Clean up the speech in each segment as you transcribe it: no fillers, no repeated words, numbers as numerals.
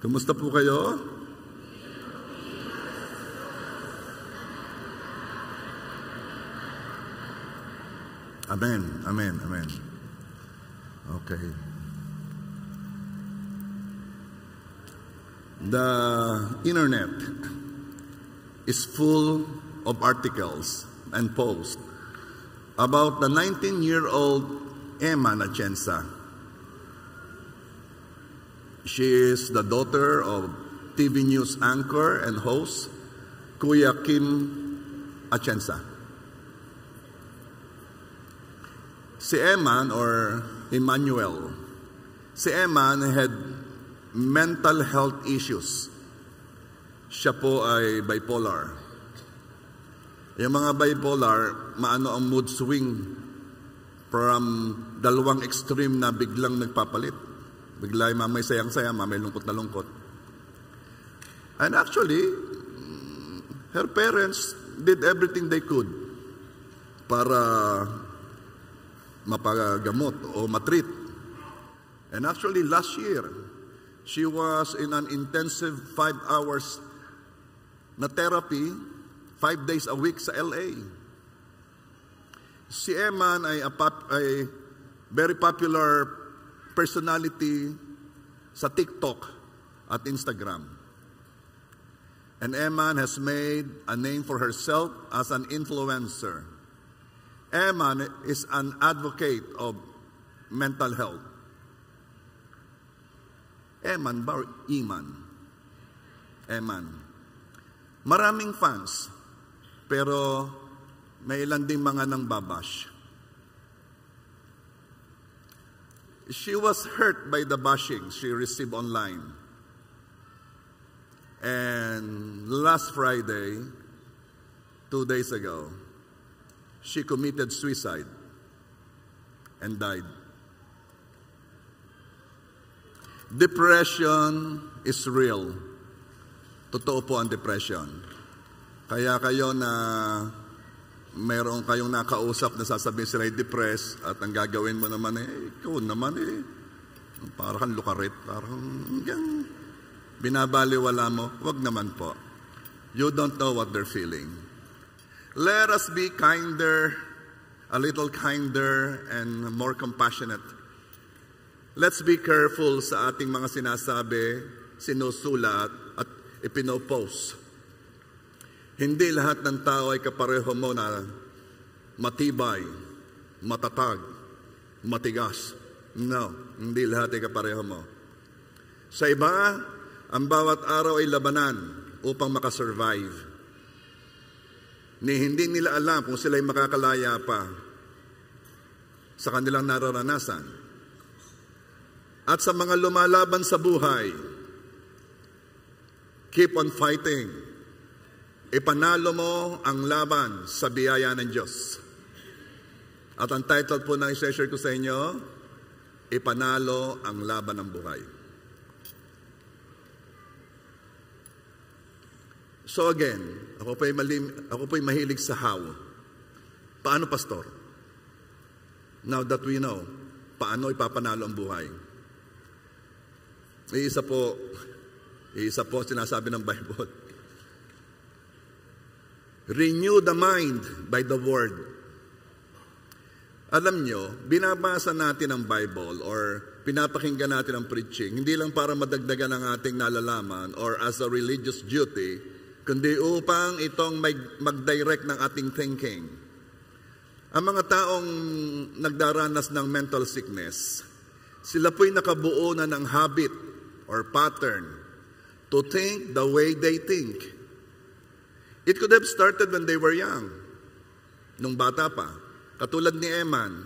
Kumusta po kayo? Amen, amen, amen. Okay. The internet is full of articles and posts about the 19-year-old Emma Atienza. She is the daughter of TV news anchor and host Kuya Kim Atienza. Si Eman or Emmanuel, si Eman had mental health issues. Siya po ay bipolar. Yung mga bipolar, maano ang mood swing from dalawang extreme na biglang nagpapalit. Bigla yung mamay sayang-saya, mamay lungkot na lungkot. And actually, her parents did everything they could para mapagamot o matreat. And actually, last year, she was in an intensive 5 hours na therapy, 5 days a week sa LA. Si Eman ay very popular personality sa TikTok at Instagram. And Eman has made a name for herself as an influencer. Eman is an advocate of mental health. Eman ba or Iman? Eman. Maraming fans, pero may ilan ding mga nang babash. She was hurt by the bashing she received online. And last Friday, 2 days ago, she committed suicide and died. Depression is real. Totoo po ang depression. Kaya kayo na mayroon kayong nakausap na sasabihin sila ay depressed at ang gagawin mo naman ikaw naman parang lukarit, parang binabaliwala mo. Wag naman po. You don't know what they're feeling. Let us be kinder, a little kinder and more compassionate. Let's be careful sa ating mga sinasabi, sinusulat at ipinopost. Hindi lahat ng tao ay kapareho mo na matibay, matatag, matigas. No, hindi lahat ay kapareho mo. Sa iba, ang bawat araw ay labanan upang makasurvive. Hindi nila alam kung sila'y makakalaya pa sa kanilang nararanasan. At sa mga lumalaban sa buhay, keep on fighting. Ipanalo mo ang laban sa biyaya ng Diyos. At ang title po na i-share ko sa inyo, Ipanalo ang laban ng buhay. So again, ako po'y mahilig sa how. Paano, Pastor? Now that we know, paano ipapanalo ang buhay? Isa po sinasabi ng Bible. Renew the mind by the Word. Alam nyo, binabasa natin ang Bible or pinapakinggan natin ang preaching, hindi lang para madagdagan ang ating nalalaman or as a religious duty, kundi upang itong mag-direct ng ating thinking. Ang mga taong nagdaranas ng mental sickness, sila po'y nakabuo na ng habit or pattern to think the way they think. It could have started when they were young, nung bata pa. Katulad ni Eman,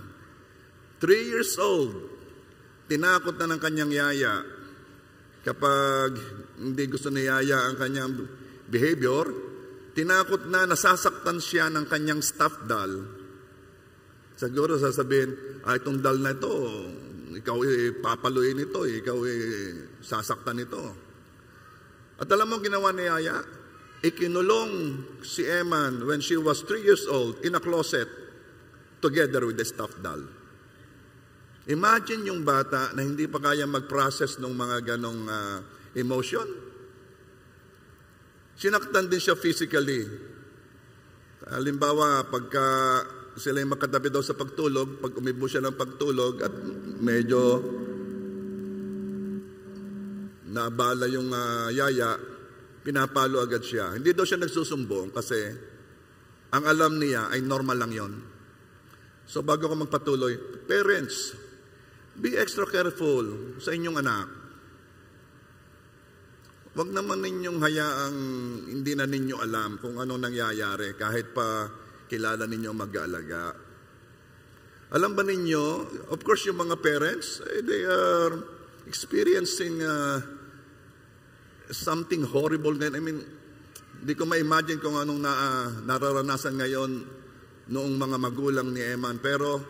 3 years old, tinakot na ng kanyang yaya. Kapag hindi gusto ni yaya ang kanyang behavior, tinakot na nasasaktan siya ng kanyang stuffed doll. Siguro sasabihin, itong doll na ito, ikaw papaluin ito, ikaw sasaktan ito. At alam mo ginawa ni yaya? Ikinulong si Eman when she was 3 years old in a closet together with the stuffed doll. Imagine yung bata na hindi pa kaya mag-process ng mga ganong emotion. Sinaktan din siya physically. Halimbawa, pagka sila yung makatabi daw sa pagtulog, pag umibo siya ng pagtulog at medyo naabala yung yaya, pinapalo agad siya. Hindi daw siya nagsusumbong kasi ang alam niya ay normal lang yon. So bago ko magpatuloy, parents, be extra careful sa inyong anak. Huwag naman ninyong hayaang hindi na ninyo alam kung ano nangyayari kahit pa kilala ninyo mag-aalaga. Alam ba ninyo, of course yung mga parents, they are experiencing something horrible din. I mean, hindi ko ma-imagine kung anong nararanasan ngayon noong mga magulang ni Eman. Pero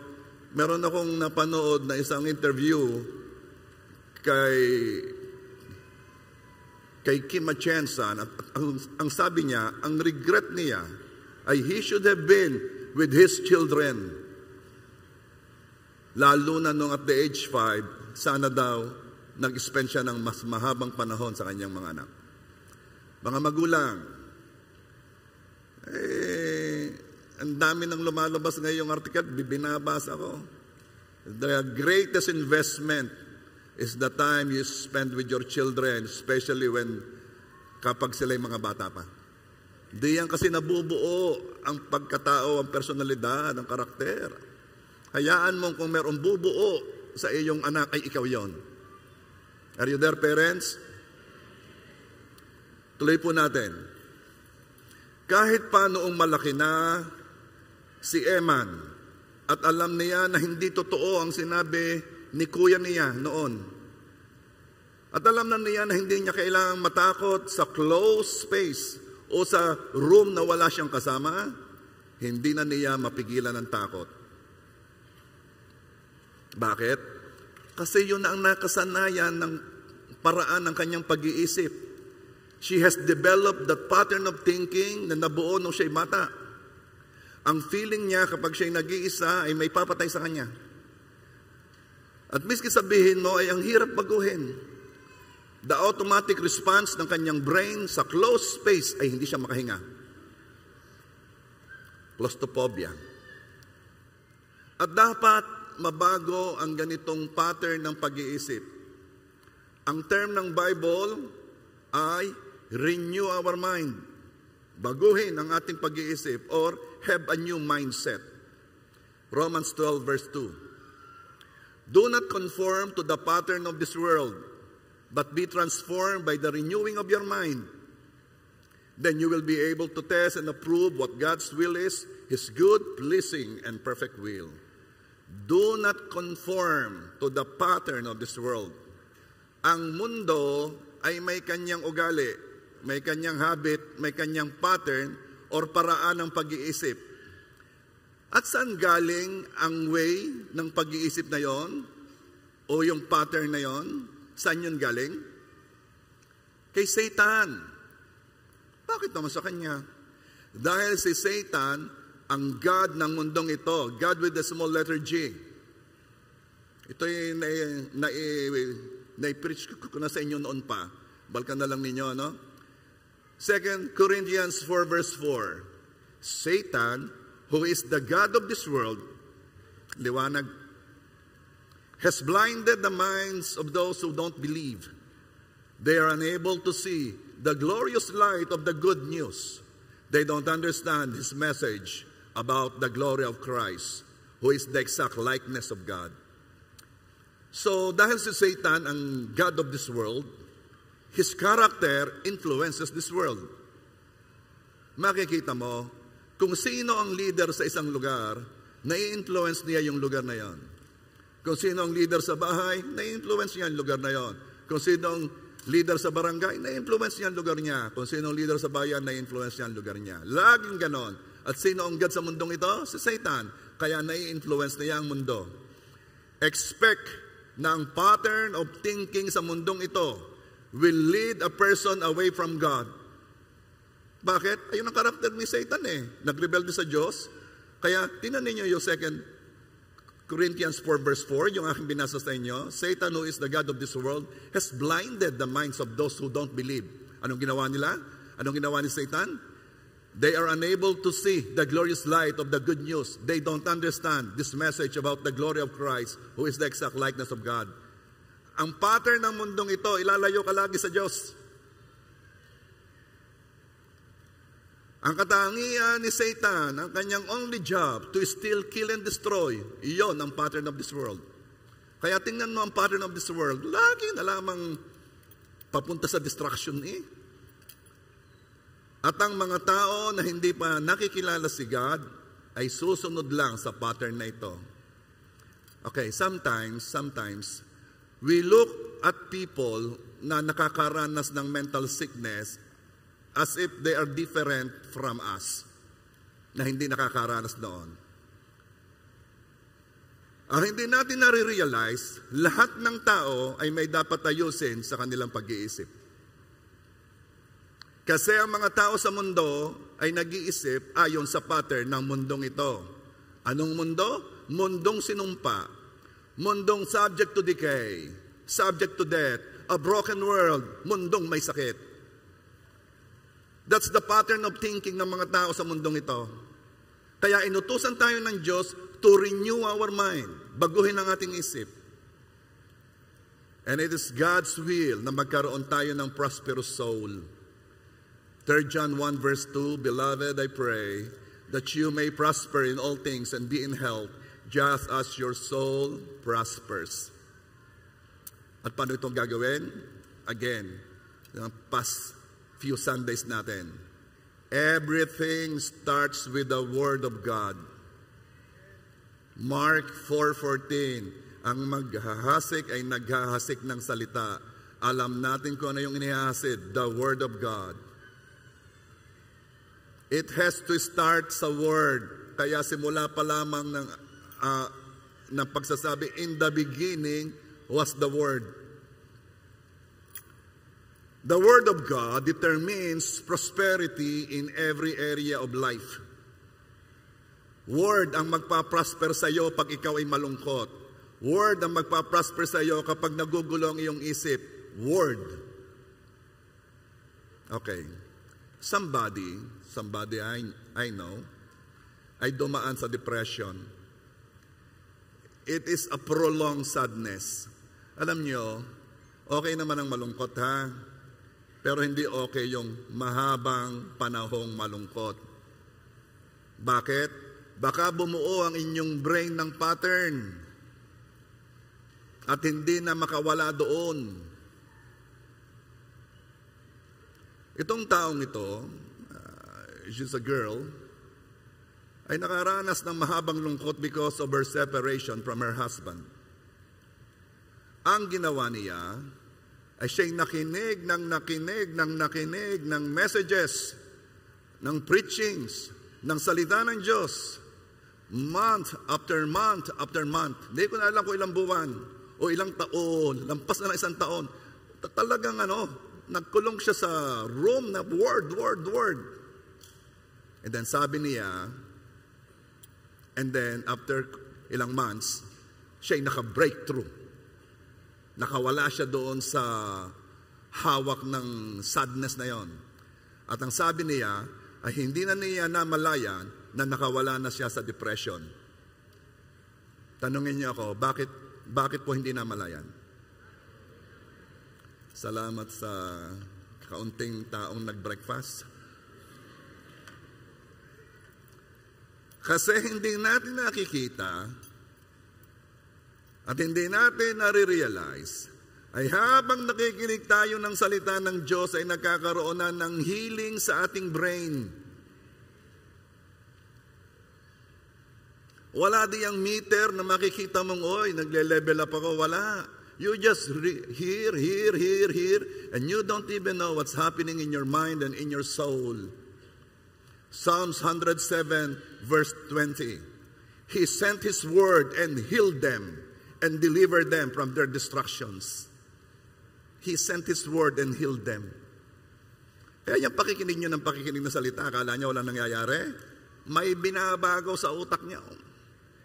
meron akong napanood na isang interview kay Kim Atienza, at ang sabi niya, ang regret niya ay he should have been with his children. Lalo na nung at the age 5, sana daw nag-spend siya ng mas mahabang panahon sa kanyang mga anak. Mga magulang, ang dami nang lumalabas ngayong article, binabasa ko. The greatest investment is the time you spend with your children, especially kapag sila yung mga bata pa. Di yan kasi nabubuo ang pagkatao, ang personalidad, ang karakter. Hayaan mo kung mayroong bubuo sa iyong anak, ay ikaw yon. Are you there, parents? Tuloy po natin. Kahit pa noong malaki na si Eman at alam niya na hindi totoo ang sinabi ni kuya niya noon. At alam na niya na hindi niya kailangang matakot sa closed space o sa room na wala siyang kasama, hindi na niya mapigilan ng takot. Bakit? Kasi yun na ang nakasanayan ng paraan ng kanyang pag-iisip. She has developed that pattern of thinking na nabuo nung siya'y bata. Ang feeling niya kapag siya'y nag-iisa ay may papatay sa kanya. At miski sabihin mo ay ang hirap baguhin. The automatic response ng kanyang brain sa closed space ay hindi siya makahinga. Claustrophobia. At dapat mabago ang ganitong pattern ng pag-iisip. Ang term ng Bible ay renew our mind. Baguhin ang ating pag-iisip or have a new mindset. Romans 12 verse 2. Do not conform to the pattern of this world, but be transformed by the renewing of your mind. Then you will be able to test and approve what God's will is, His good, pleasing, and perfect will. Do not conform to the pattern of this world. Ang mundo ay may kanyang ugali, may kanyang habit, may kanyang pattern, or paraan ng pag-iisip. At saan galing ang way ng pag-iisip na yon? O yung pattern na yon? Saan yun galing? Kay Satan. Bakit naman sa kanya? Dahil si Satan, ang God ng mundong ito, God with the small letter G. Ito yung na-preach ko na sa inyo noon pa. Balkan na lang ninyo, no? 2 Corinthians 4 verse 4. Satan, who is the God of this world, liwanag, has blinded the minds of those who don't believe. They are unable to see the glorious light of the good news. They don't understand His message about the glory of Christ, who is the exact likeness of God. So, dahil si Satan ang God of this world, his character influences this world. Makikita mo, kung sino ang leader sa isang lugar, nai-influence niya yung lugar na yon. Kung sino ang leader sa bahay, nai-influence niya yung lugar na yon. Kung sino ang leader sa barangay, nai-influence niya ang lugar niya. Kung sino ang leader sa bayan, nai-influence niya ang lugar niya. Laging ganon. At sino ang God sa mundong ito? Si Satan. Kaya nai-influence niya ang mundo. Expect na ang pattern of thinking sa mundong ito will lead a person away from God. Bakit? Ayun ang karakter ni Satan eh. Nagrebelde sa Diyos. Kaya, tinan ninyo yung 2 Corinthians 4 verse 4, yung aking binasa sa inyo, Satan, who is the God of this world, has blinded the minds of those who don't believe. Anong ginawa nila? Anong ginawa ni Satan? They are unable to see the glorious light of the good news. They don't understand this message about the glory of Christ, who is the exact likeness of God. Ang pattern ng mundong ito, ilalayo ka lagi sa Diyos. Ang katangian ni Satan, ang kanyang only job, to steal, kill, and destroy. Iyon ang pattern of this world. Kaya tingnan mo ang pattern of this world, lagi na lamang papunta sa destruction eh. At ang mga tao na hindi pa nakikilala si God, ay susunod lang sa pattern na ito. Okay, sometimes, we look at people na nakakaranas ng mental sickness as if they are different from us, na hindi nakakaranas noon. Ang hindi natin nare-realize, lahat ng tao ay may dapat ayusin sa kanilang pag-iisip. Kasi ang mga tao sa mundo ay nag-iisip ayon sa pattern ng mundong ito. Anong mundo? Mundong sinumpa. Mundong subject to decay, subject to death, a broken world, mundong may sakit. That's the pattern of thinking ng mga tao sa mundong ito. Kaya inutusan tayo ng Diyos to renew our mind, baguhin ang ating isip. And it is God's will na magkaroon tayo ng prosperous soul. 3 John 1 verse 2, Beloved, I pray that you may prosper in all things and be in health, just as your soul prospers. At paano itong gagawin? Again, the past few Sundays natin. Everything starts with the Word of God. Mark 4:14, ang maghahasik ay naghahasik ng salita. Alam natin kung ano yung inihahasid, the Word of God. It has to start sa Word. Kaya simula pa lamang ng pagsasabi, in the beginning was the Word. The Word of God determines prosperity in every area of life. Word ang magpa-prosper sa iyo pag ikaw ay malungkot. Word ang magpa-prosper sa iyo kapag nagugulo ang iyong isip. Word. Okay. Somebody I know, ay dumaan sa depression. It is a prolonged sadness. Alam nyo, okay naman ang malungkot ha, pero hindi okay yung mahabang panahong malungkot. Bakit? Baka bumuo ang inyong brain ng pattern at hindi na makawala doon. Itong taong ito, she's a girl, ay nakaranas ng mahabang lungkot because of her separation from her husband. Ang ginawa niya ay siya'y nakinig ng messages, ng preachings, ng salita ng Diyos, month after month after month. Hindi ko na alam kung ilang buwan o ilang taon, lampas na isang taon. Talagang nagkulong siya sa room na word. And then sabi niya, and then after ilang months, siya'y naka-breakthrough. Nakawala siya doon sa hawak ng sadness na yon. At ang sabi niya, ay hindi na niya namalayan na nakawala na siya sa depression. Tanungin niyo ako, bakit po hindi namalayan? Salamat sa kaunting taong nag-breakfast. Kasi hindi natin nakikita at hindi natin nare-realize ay habang nakikinig tayo ng salita ng Diyos ay nagkakaroon na ng healing sa ating brain. Wala diyang meter na makikita mong, oy, nagle-level up ako. Wala. You just hear, and you don't even know what's happening in your mind and in your soul. Psalms 107 verse 20. He sent His word and healed them and delivered them from their destructions. He sent His word and healed them. Kaya yung pakikinig nyo ng pakikinig na salita, akala nyo walang nangyayari? May binabago sa utak nyo.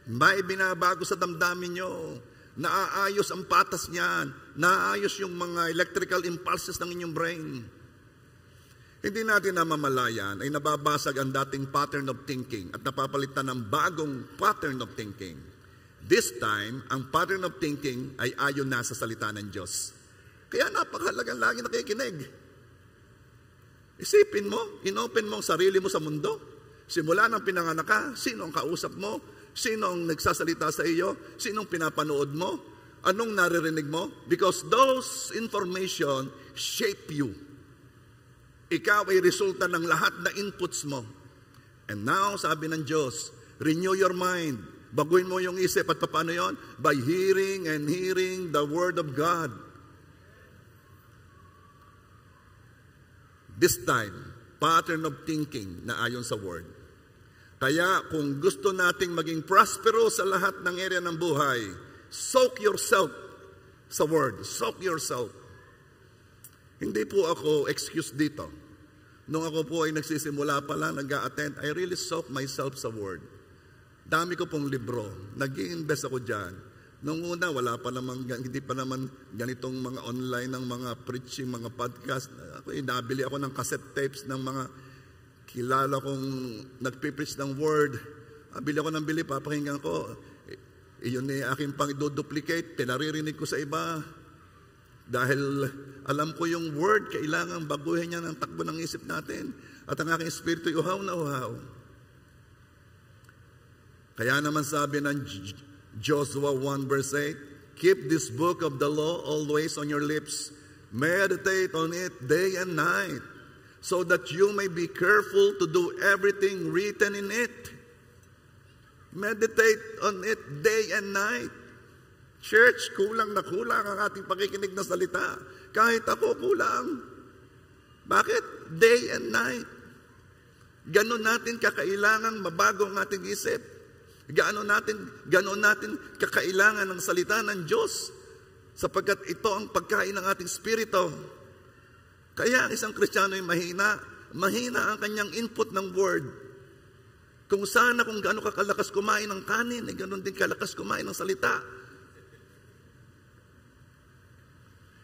May binabago sa damdamin nyo. Naaayos ang patas niyan. Naaayos yung mga electrical impulses ng inyong brain. Hindi natin namamalayan ay nababasag ang dating pattern of thinking at napapalitan ng bagong pattern of thinking. This time, ang pattern of thinking ay ayon na sa salita ng Diyos. Kaya napakahalagang lagi nakikinig. Isipin mo, inopen mo ang sarili mo sa mundo. Simula ng pinanganak ka, sino ang kausap mo? Sino ang nagsasalita sa iyo? Sino ang pinapanood mo? Anong naririnig mo? Because those information shape you. Ikaw ay resulta ng lahat na inputs mo. And now, sabi ng Diyos, renew your mind. Baguhin mo yung isip. At paano yon? By hearing and hearing the Word of God. This time, pattern of thinking na ayon sa Word. Kaya kung gusto nating maging prosperous sa lahat ng area ng buhay, soak yourself sa Word. Soak yourself. Hindi po ako excuse dito. Nung ako po ay nagsisimula pa lang, nag-a-attend, I really soak myself sa Word. Dami ko pong libro. Nag-i-invest ako dyan. Nung una, hindi pa naman ganitong mga online ng mga preaching, mga podcast. Nabili ako ng cassette tapes ng mga kilala kong nagpipreach ng Word. Bili ako ng bili, papakinggan ko. Iyon ay aking pang duplicate, pinaririnig ko sa iba. Dahil alam ko yung Word, kailangan baguhin niya ng takbo ng isip natin. At ang aking espiritu, uhaw na uhaw. Kaya naman sabi ng Joshua 1 verse 8, keep this book of the law always on your lips. Meditate on it day and night, so that you may be careful to do everything written in it. Meditate on it day and night. Church, kulang na kulang ang ating pakikinig na salita. Kahit ako, kulang. Bakit? Day and night. Ganon natin kakailangan mabago ang ating isip. Ganon natin kakailangan ng salita ng Diyos. Sapagkat ito ang pagkain ng ating spirito. Kaya ang isang Kristiyano ay mahina. Mahina ang kanyang input ng Word. Kung sana kung gaano kakalakas kumain ng kanin, ay ganon din kalakas kumain ng salita.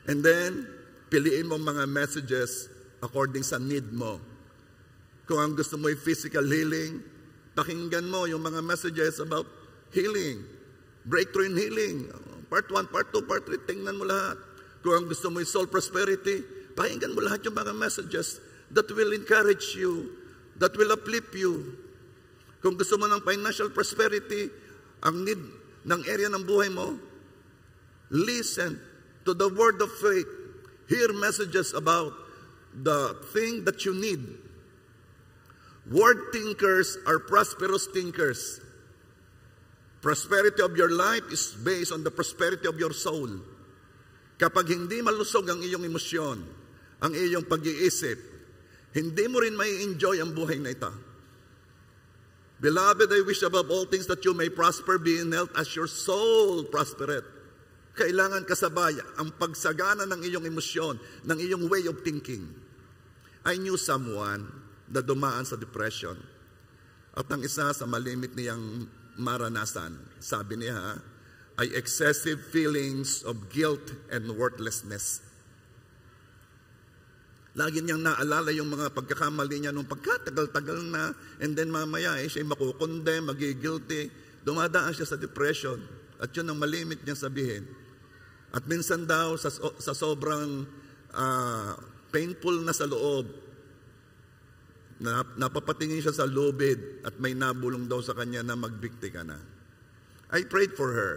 And then, piliin mo mga messages according sa need mo. Kung ang gusto mo ay physical healing, pakinggan mo yung mga messages about healing, breakthrough in healing, part 1, part 2, part 3, tingnan mo lahat. Kung ang gusto mo ay soul prosperity, pakinggan mo lahat yung mga messages that will encourage you, that will uplift you. Kung gusto mo ng financial prosperity, ang need ng area ng buhay mo, listen to the word of faith. Hear messages about the thing that you need. Word thinkers are prosperous thinkers. Prosperity of your life is based on the prosperity of your soul. Kapag hindi malusog ang iyong emosyon, ang iyong pag-iisip, hindi mo rin may enjoy ang buhay na ito. Beloved, I wish above all things that you may prosper, be in health as your soul prospereth. Kailangan kasabay ang pagsagana ng iyong emosyon, ng iyong way of thinking. I knew someone na dumaan sa depression. At ang isa sa malimit niyang maranasan, sabi niya, ay excessive feelings of guilt and worthlessness. Lagi niyang naalala yung mga pagkakamali niya nung pagkatagal-tagal na, and then mamaya siya makukondem, magigilty, dumadaan siya sa depression. At yun ang malimit niyang sabihin. At minsan daw, sa sobrang painful na sa loob, napapatingin siya sa lubid at may nabulong daw sa kanya na magbikti ka na. I prayed for her.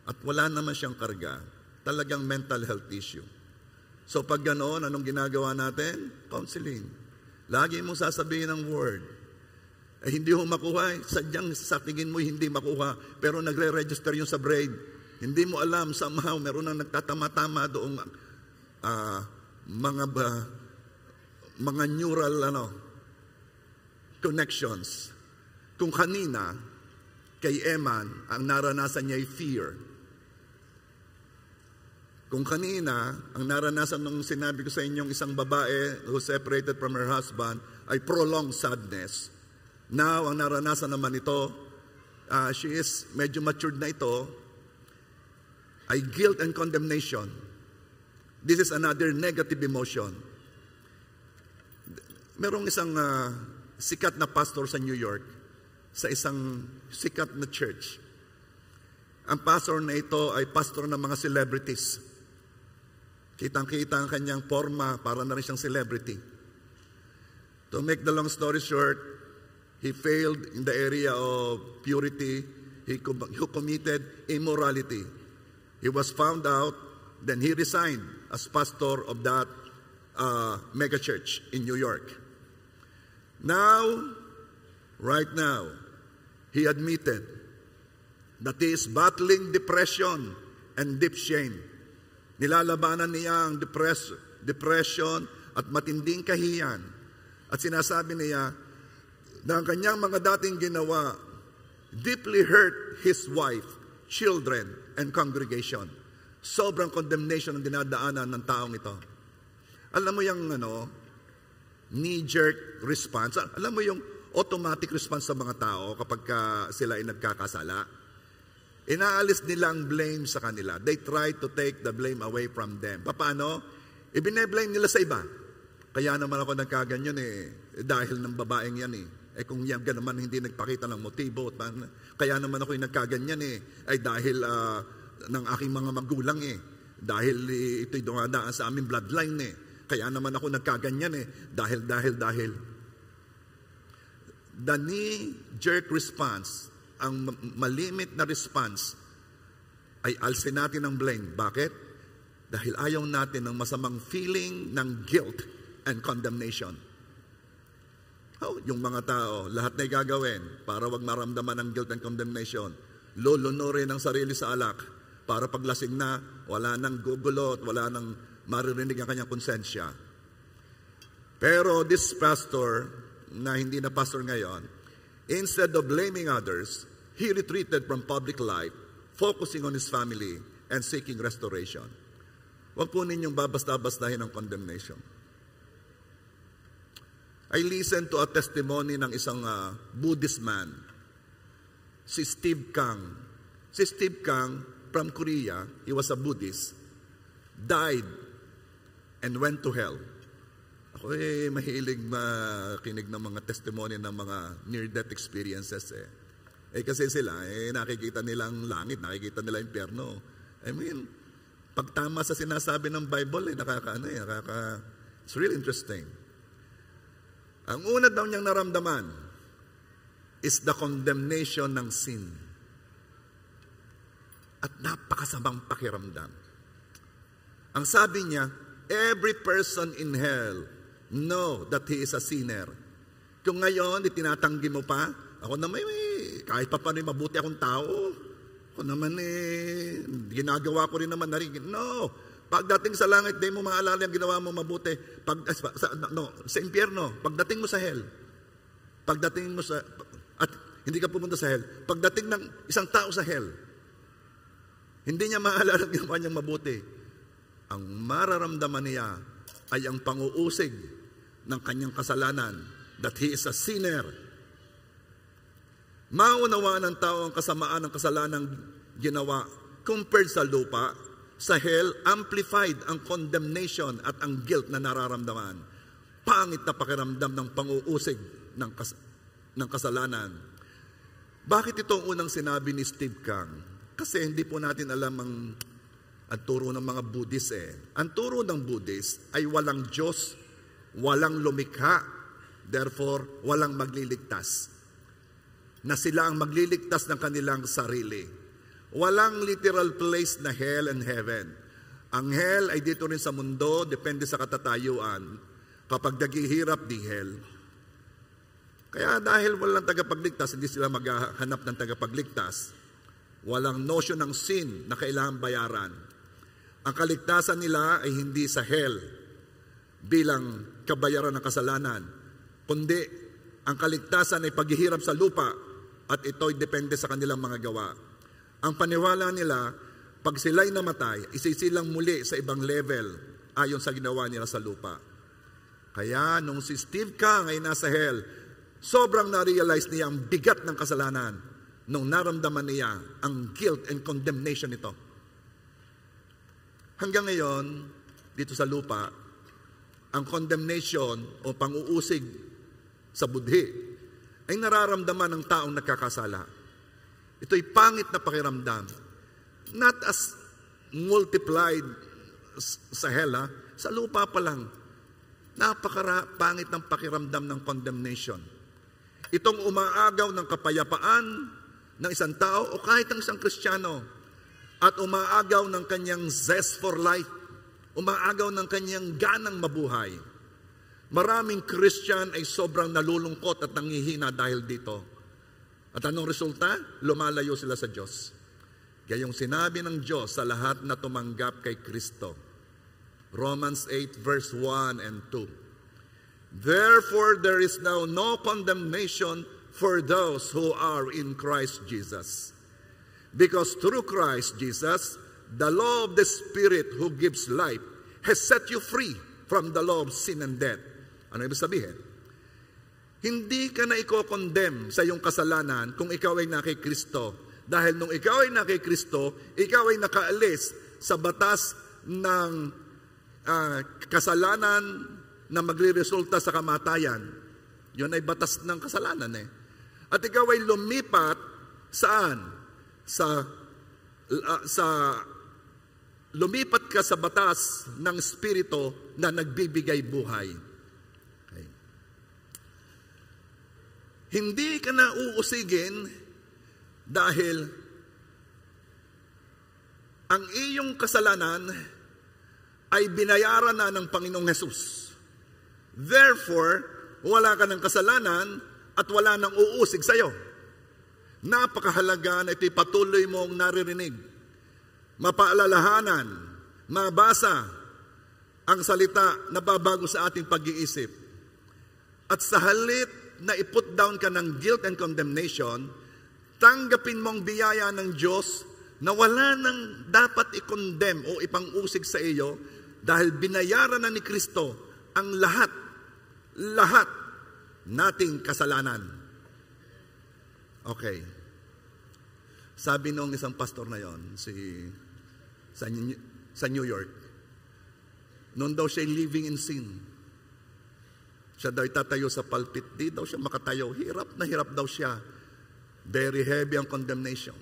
At wala naman siyang karga. Talagang mental health issue. So pag ganoon, anong ginagawa natin? Counseling. Lagi mong sasabihin ng word. Hindi mo makuha, sadyang sa tingin mo hindi makuha, pero nagre-register yung sa brain. Hindi mo alam, somehow, meron nang nagtatama-tama doong mga neural connections. Kung kanina, kay Eman, ang naranasan niya ay fear. Kung kanina, ang naranasan nung sinabi ko sa inyong isang babae who separated from her husband ay prolonged sadness. Now, ang naranasan naman ito she is medyo matured na ito, ay guilt and condemnation. This is another negative emotion. Merong isang sikat na pastor sa New York, sa isang sikat na church. Ang pastor na ito ay pastor ng mga celebrities. Kitang-kita ang kanyang forma, para na rin siyang celebrity. To make the long story short, he failed in the area of purity. He committed immorality. He was found out, then he resigned as pastor of that mega church in New York. Now, right now, he admitted that he is battling depression and deep shame. Nilalabanan niya ang depression at matinding kahiyan. At sinasabi niya na ang kanyang mga dating ginawa deeply hurt his wife, children, and congregation. Sobrang condemnation ang dinadaanan ng taong ito. Alam mo yung knee-jerk response? Alam mo yung automatic response sa mga tao kapag sila ay nagkakasala? Inaalis nila ang blame sa kanila. They try to take the blame away from them. Paano? Ibine-blame nila sa iba. Kaya naman ako nagkaganyan dahil ng babaeng yan kung yan naman hindi nagpakita ng motibo. Kaya naman ako nagkaganyan ay dahil ng aking mga magulang Dahil ito'y dumadaan sa aming bloodline Kaya naman ako nagkaganyan dahil. The knee-jerk response, ang malimit na response, ay alsin natin ang blame. Bakit? Dahil ayaw natin ng masamang feeling ng guilt and condemnation. Yung mga tao, lahat na gagawin para wag maramdaman ng guilt and condemnation. Lulunurin ang sarili sa alak para paglasing na, wala nang gugulo at wala nang maririnig ang kanyang konsensya. Pero this pastor, na hindi na pastor ngayon, instead of blaming others, he retreated from public life, focusing on his family and seeking restoration. Huwag po ninyong babasta-bastahin ang condemnation. I listened to a testimony ng isang Buddhist man, si Steve Kang. Si Steve Kang, from Korea, he was a Buddhist, died and went to hell. Ako mahilig makinig ng mga testimony ng mga near-death experiences kasi sila, nakikita nilang langit, nakikita nila impyerno. I mean, pagtama sa sinasabi ng Bible, it's really interesting. Ang una daw niyang naramdaman is the condemnation ng sin. At napakasamang pakiramdam. Ang sabi niya, every person in hell know that he is a sinner. Kung ngayon, itinatanggi mo pa, ako naman, kahit pa paano mabuti akong tao. Ako naman ginagawa ko rin naman narigin. No. Pagdating sa langit, di mo maalala yung ginawa mo mabuti. Sa impyerno, pagdating mo sa hell, at hindi ka pumunta sa hell, pagdating ng isang tao sa hell, hindi niya maalala yung ginawa niyang mabuti. Ang mararamdaman niya ay ang panguusig ng kanyang kasalanan, that he is a sinner. Maunawaan ng tao ang kasamaan ng kasalanang ginawa compared sa lupa. Sa hell, amplified ang condemnation at ang guilt na nararamdaman. Pangit na pakiramdam ng panguusig ng kasalanan. Bakit ito ang unang sinabi ni Steve Kang? Kasi hindi po natin alam ang turo ng mga Buddhist Ang turo ng Buddhist ay walang Diyos, walang lumikha, therefore walang magliligtas. Na sila ang magliligtas ng kanilang sarili. Walang literal place na hell and heaven. Ang hell ay dito rin sa mundo, depende sa katatayuan. Kapag naghihirap, di hell. Kaya dahil walang tagapagligtas, hindi sila maghahanap ng tagapagligtas. Walang notion ng sin na kailangan bayaran. Ang kaligtasan nila ay hindi sa hell bilang kabayaran ng kasalanan, kundi ang kaligtasan ay paghihirap sa lupa at ito'y depende sa kanilang mga gawa. Ang paniwala nila, pag sila'y namatay, isisilang muli sa ibang level ayon sa ginawa nila sa lupa. Kaya nung si Steve Kang ay nasa hell, sobrang na-realize niya ang bigat ng kasalanan. nung naramdaman niya ang guilt and condemnation nito. Hanggang ngayon, dito sa lupa, ang condemnation o pang-uusig sa budhi ay nararamdaman ng taong nagkakasala. Ito'y pangit na pakiramdam. Not as multiplied sa hell, sa lupa pa lang. Napakapangit ng pakiramdam ng condemnation. Itong umaagaw ng kapayapaan ng isang tao o kahit ng isang Kristiyano at umaagaw ng kanyang zest for life, umaagaw ng kanyang ganang mabuhay. Maraming Christian ay sobrang nalulungkot at nanghihina dahil dito. At anong resulta? Lumalayo sila sa Diyos. Gayong sinabi ng Diyos sa lahat na tumanggap kay Kristo. Romans 8 verse 1 and 2. Therefore there is now no condemnation for those who are in Christ Jesus. Because through Christ Jesus, the law of the Spirit who gives life has set you free from the law of sin and death. Ano ibig sabihin? Hindi ka na i-condemn sa iyong kasalanan kung ikaw ay nakay Kristo. Dahil nung ikaw ay nakay Kristo, ikaw ay nakaalis sa batas ng kasalanan na magre-resulta sa kamatayan. Yun ay batas ng kasalanan eh. At ikaw ay lumipat saan? Lumipat ka sa batas ng Espiritu na nagbibigay buhay. Okay. Hindi ka na uusigin dahil ang iyong kasalanan ay binayaran na ng Panginoong Hesus. Therefore, wala ka ng kasalanan at wala nang uusig sa iyo. Napakahalaga na ito'y patuloy mong naririnig. Mapaalalahanan, mabasa ang salita na babago sa ating pag-iisip. At sa halip na i-put down ka ng guilt and condemnation, tanggapin mong biyaya ng Diyos na wala nang dapat i-condemn o ipang-usig sa iyo dahil binayaran na ni Kristo ang lahat nating kasalanan. Okay. Sabi nung isang pastor na yon, sa New York, noon daw siya living in sin. Siya daw itatayo sa pulpit, di daw siya makatayo. Hirap na hirap daw siya. Very heavy ang condemnation.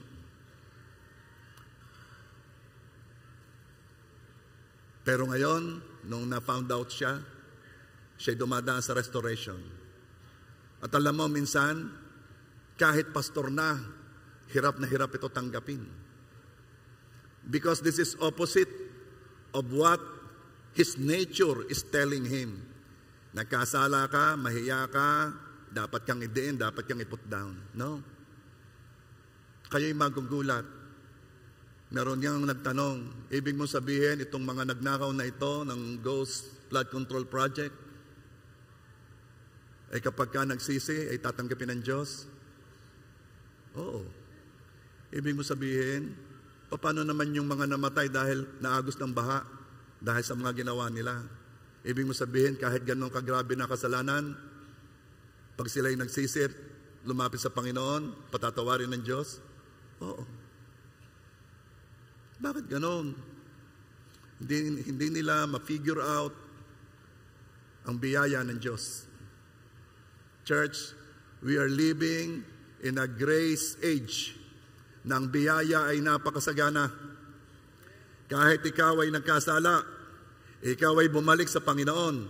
Pero ngayon, nung na-found out siya'y dumadaan sa restoration. At alam mo, minsan, kahit pastor na hirap ito tanggapin. Because this is opposite of what his nature is telling him. Nagkasala ka, mahiya ka, dapat kang i-diin, dapat kang i-put down. No. Kayo'y magugulat. Meron niyang nagtanong, ibig mo sabihin, itong mga nagnakaw na ito ng Ghost Flood Control Project, ay kapag ka nagsisi, ay tatanggapin ng Diyos? Oo. Ibig mo sabihin, paano naman yung mga namatay dahil naagos ng baha, dahil sa mga ginawa nila? Ibig mo sabihin, kahit ganun kagrabe na kasalanan, pag sila'y nagsisi, lumapit sa Panginoon, patatawarin ng Diyos? Oo. Bakit ganon? Hindi nila ma-figure out ang biyaya ng Diyos. Church, we are living in a grace age na ang biyaya ay napakasagana. Kahit ikaw ay nagkasala, ikaw ay bumalik sa Panginoon,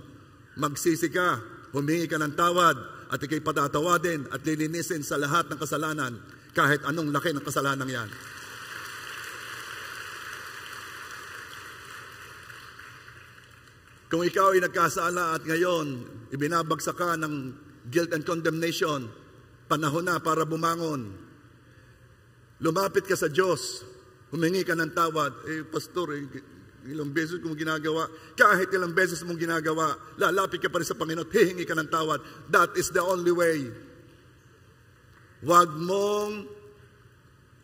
magsisi ka, humingi ka ng tawad, at ikay patatawadin at lilinisin sa lahat ng kasalanan, kahit anong laki ng kasalanan yan. Kung ikaw ay nagkasala at ngayon, ibinabagsak ka ng guilt and condemnation, panahon na para bumangon. Lumapit ka sa Diyos, humingi ka ng tawad. Pastor, ilang beses mong ginagawa, kahit ilang beses mong ginagawa, lalapit ka pa rin sa Panginoon, hihingi ka ng tawad. That is the only way. Huwag mong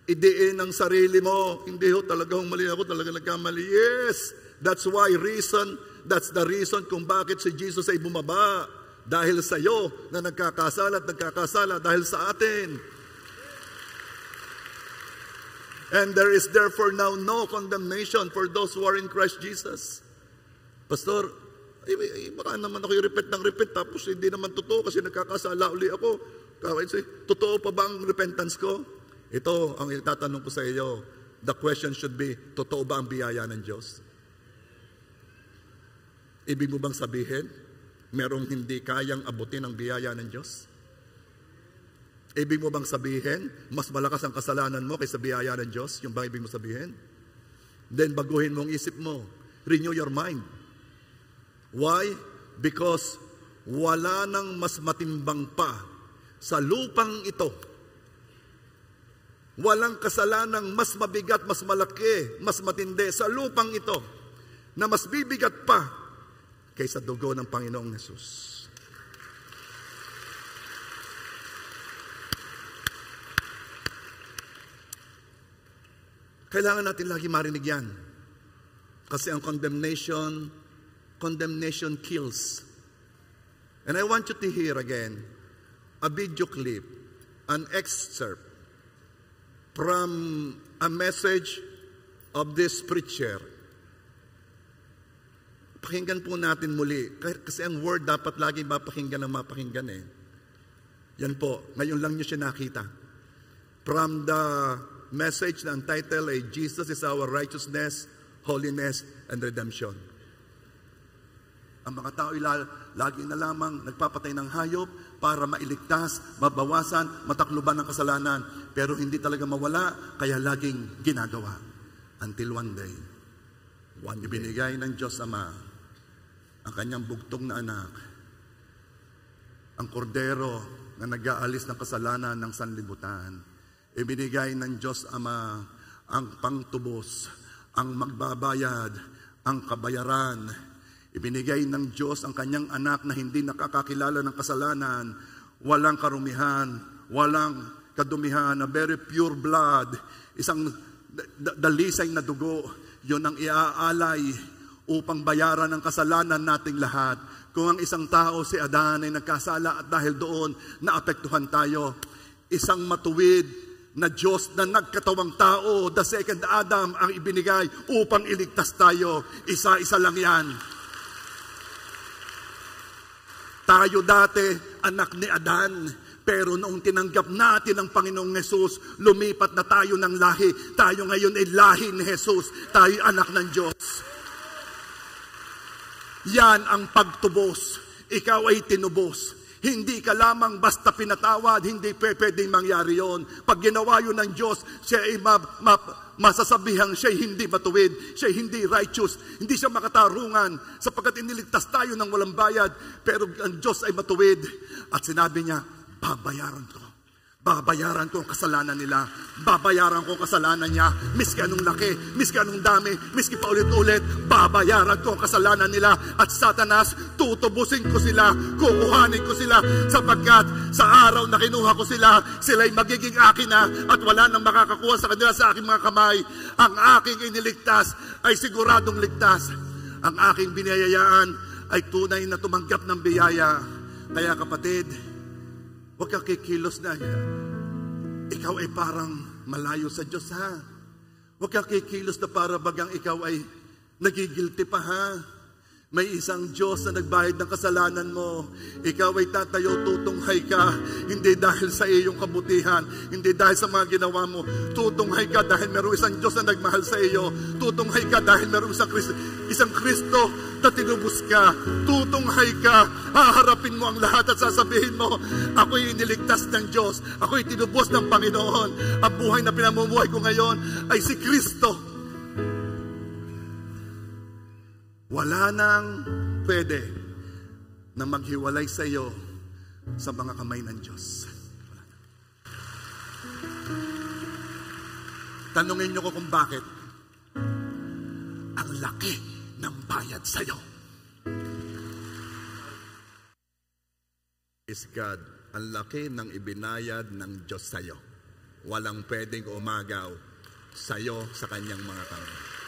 idiin ang sarili mo. Hindi ho, talagang mali ako, talaga nagkamali. Yes, that's the reason kung bakit si Jesus ay bumaba. Dahil sa iyo na nagkakasala at nagkakasala dahil sa atin. And there is therefore now no condemnation for those who are in Christ Jesus. Pastor, baka naman ako i-repent ng repent tapos hindi naman totoo kasi nagkakasala uli ako. Totoo pa ba ang repentance ko? Ito ang itatanong ko sa iyo. The question should be, totoo ba ang biyaya ng Diyos? Ibig mo bang sabihin, merong hindi kayang abutin ang biyaya ng Diyos? Ibig mo bang sabihin, mas malakas ang kasalanan mo kaysa biyaya ng Diyos? Yung bang ibig mo sabihin? Then baguhin mo ang isip mo. Renew your mind. Why? Because wala nang mas matimbang pa sa lupang ito. Walang kasalanang mas mabigat, mas malaki, mas matindi sa lupang ito na mas bibigat pa kaysa dugo ng Panginoong Hesus. Kailangan natin lagi marinig yan. Kasi ang condemnation kills. And I want you to hear again a video clip, an excerpt from a message of this preacher. Pakinggan po natin muli. Kasi ang word dapat lagi mapakinggan ng mapakinggan eh. Yan po. Ngayon lang nyo siya nakita. From the message na ang title ay Jesus is our righteousness, holiness, and redemption. Ang mga tao lagi na lamang nagpapatay ng hayop para mailigtas, mabawasan, matakluban ng kasalanan. Pero hindi talaga mawala, kaya laging ginagawa. Until one day, ibinigay ng Diyos Ama ang kanyang bugtong na anak, ang kordero na nag-aalis ng kasalanan ng sanlibutan. Ibinigay ng Diyos Ama ang pangtubos, ang magbabayad, ang kabayaran. Ibinigay ng Diyos ang kanyang anak na hindi nakakakilala ng kasalanan, walang karumihan, walang kadumihan, a very pure blood, isang dalisay na dugo, yun ang iaalay upang bayaran ang kasalanan nating lahat. Kung ang isang tao, si Adan, ay nagkasala at dahil doon naapektuhan tayo, isang matuwid na Diyos na nagkatawang tao, the second Adam, ang ibinigay upang iligtas tayo. Isa-isa lang yan. Tayo dati, anak ni Adan, pero noong tinanggap natin ang Panginoong Hesus, lumipat na tayo ng lahi. Tayo ngayon ay lahi ni Hesus. Tayo anak ng Diyos. Yan ang pagtubos. Ikaw ay tinubos. Hindi ka lamang basta pinatawad, hindi pwedeng mangyari yon. Pag ginawa yun ng Diyos, siya ay masasabihang siya ay hindi matuwid, siya ay hindi righteous, hindi siya makatarungan, sapagkat iniligtas tayo ng walang bayad, pero ang Diyos ay matuwid. At sinabi niya, babayaran ko. Babayaran ko ang kasalanan nila. Babayaran ko ang kasalanan niya. Miski anong laki, miski anong dami, miski paulit-ulit, babayaran ko ang kasalanan nila. At Satanas, tutubusin ko sila, kukuhanin ko sila, sapagkat sa araw na kinuha ko sila, sila'y magiging akin na at wala nang makakakuha sa kanila sa aking mga kamay. Ang aking iniligtas ay siguradong ligtas. Ang aking biniyayaan ay tunay na tumanggap ng biyaya. Kaya kapatid, huwag kang kikilos na ikaw ay parang malayo sa Diyos, ha? Huwag kang kikilos na para bagang ikaw ay nagigilty pa, ha? May isang Diyos na nagbayad ng kasalanan mo. Ikaw ay tatayo, tutunghay ka. Hindi dahil sa iyong kabutihan, hindi dahil sa mga ginawa mo. Tutunghay ka dahil mayroong isang Diyos na nagmahal sa iyo. Tutunghay ka dahil mayroong isang Kristo na tinubos ka. Tutunghay ka. Haharapin mo ang lahat at sasabihin mo, ako'y iniligtas ng Diyos. Ako'y tinubos ng Panginoon. Ang buhay na pinamumuhay ko ngayon ay si Kristo. Wala nang pwede na maghiwalay sa iyo sa mga kamay ng Diyos. Tanungin niyo ko kung bakit. Ang laki ng bayad sa iyo. Is God, ang laki ng ibinayad ng Diyos sa iyo. Walang pwedeng umagaw sa iyo sa kanyang mga kamay.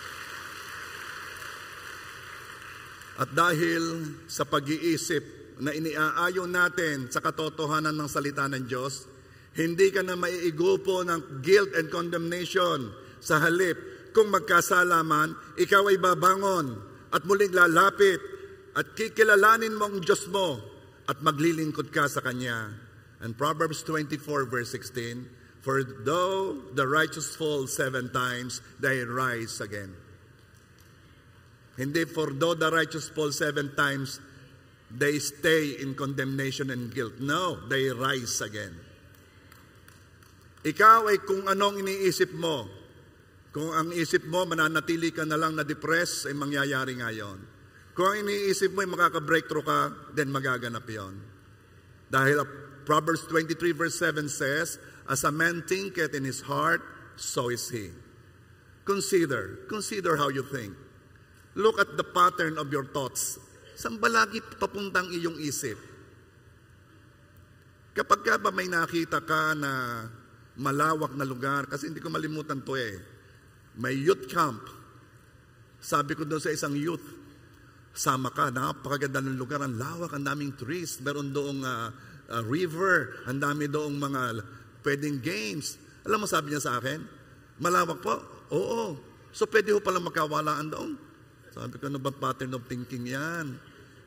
At dahil sa pag-iisip na iniaayon natin sa katotohanan ng salita ng Diyos, hindi ka na maiigupo ng guilt and condemnation Sa halip, kung magkasala man, ikaw ay babangon at muling lalapit at kikilalanin mo ang Diyos mo at maglilingkod ka sa Kanya. And Proverbs 24 verse 16, for though the righteous fall 7 times, they rise again. Hindi for though the righteous fall 7 times, they stay in condemnation and guilt. No, they rise again. Ikaw ay kung anong iniisip mo. Kung ang isip mo, mananatili ka na lang na depressed, ay mangyayari ngayon. Kung ang iniisip mo ay makaka-breakthrough ka, then magaganap yon. Dahil Proverbs 23 verse 7 says, as a man thinketh in his heart, so is he. Consider how you think. Look at the pattern of your thoughts. Saan ba lagi papuntang iyong isip? Kapag ka ba may nakita ka na malawak na lugar, kasi hindi ko malimutan to may youth camp. Sabi ko doon sa isang youth, sama ka, napakaganda ng lugar, ang lawak, ang daming trees, meron doong river, ang dami doong mga pwedeng games. Alam mo sabi niya sa akin, malawak po? Oo. So pwede ho palang magkawalaan doon. Sabi ko, ano ba pattern of thinking yan?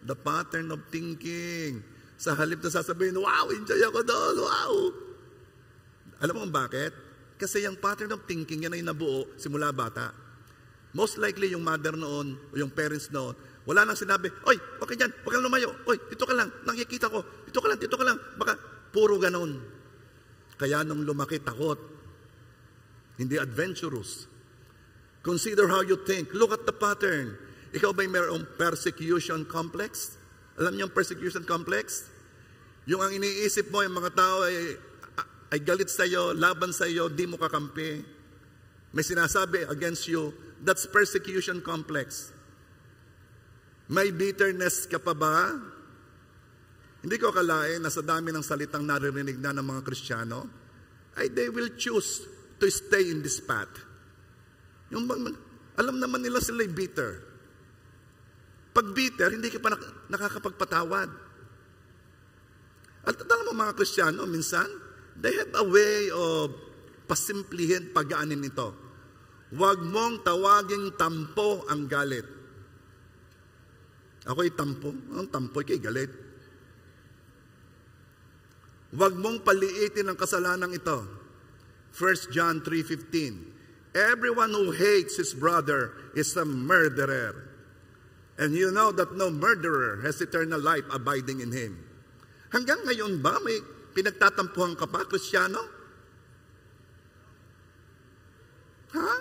The pattern of thinking. Sa halip na sasabihin, wow, enjoy ako doon, wow. Alam mo kung bakit? Kasi yung pattern of thinking, yan ay nabuo simula bata. Most likely, yung mother noon, o yung parents noon, wala nang sinabi, oy, okay dyan, wag kang lumayo, oy, dito ka lang, nakikita ko, dito ka lang, baka puro ganon. Kaya nung lumaki, takot. Hindi adventurous. Consider how you think. Look at the pattern. Ikaw ba'y mayroong persecution complex? Alam niyo yung persecution complex? Yung ang iniisip mo, yung mga tao ay galit sa iyo, laban sa iyo, di mo kakampi. May sinasabi against you, that's persecution complex. May bitterness ka pa ba? Hindi ko akalain na sa dami ng salitang naririnig na ng mga Kristiyano, ay they will choose to stay in this path. Yung, alam naman nila sila'y bitter. Pag bitter, hindi ka pa nakakapagpatawad. At alam mo mga Kristiyano, minsan, they have a way of pasimplihin, pagaanin ito. Huwag mong tawaging tampo ang galit. Ako'y tampo. Ang tampo, ikay galit. Huwag mong paliitin ang kasalanan ito. 1 John 3:15. Everyone who hates his brother is a murderer. And you know that no murderer has eternal life abiding in him. Hanggang ngayon ba may pinagtatampuhan ka pa, Kristiyano? Ha?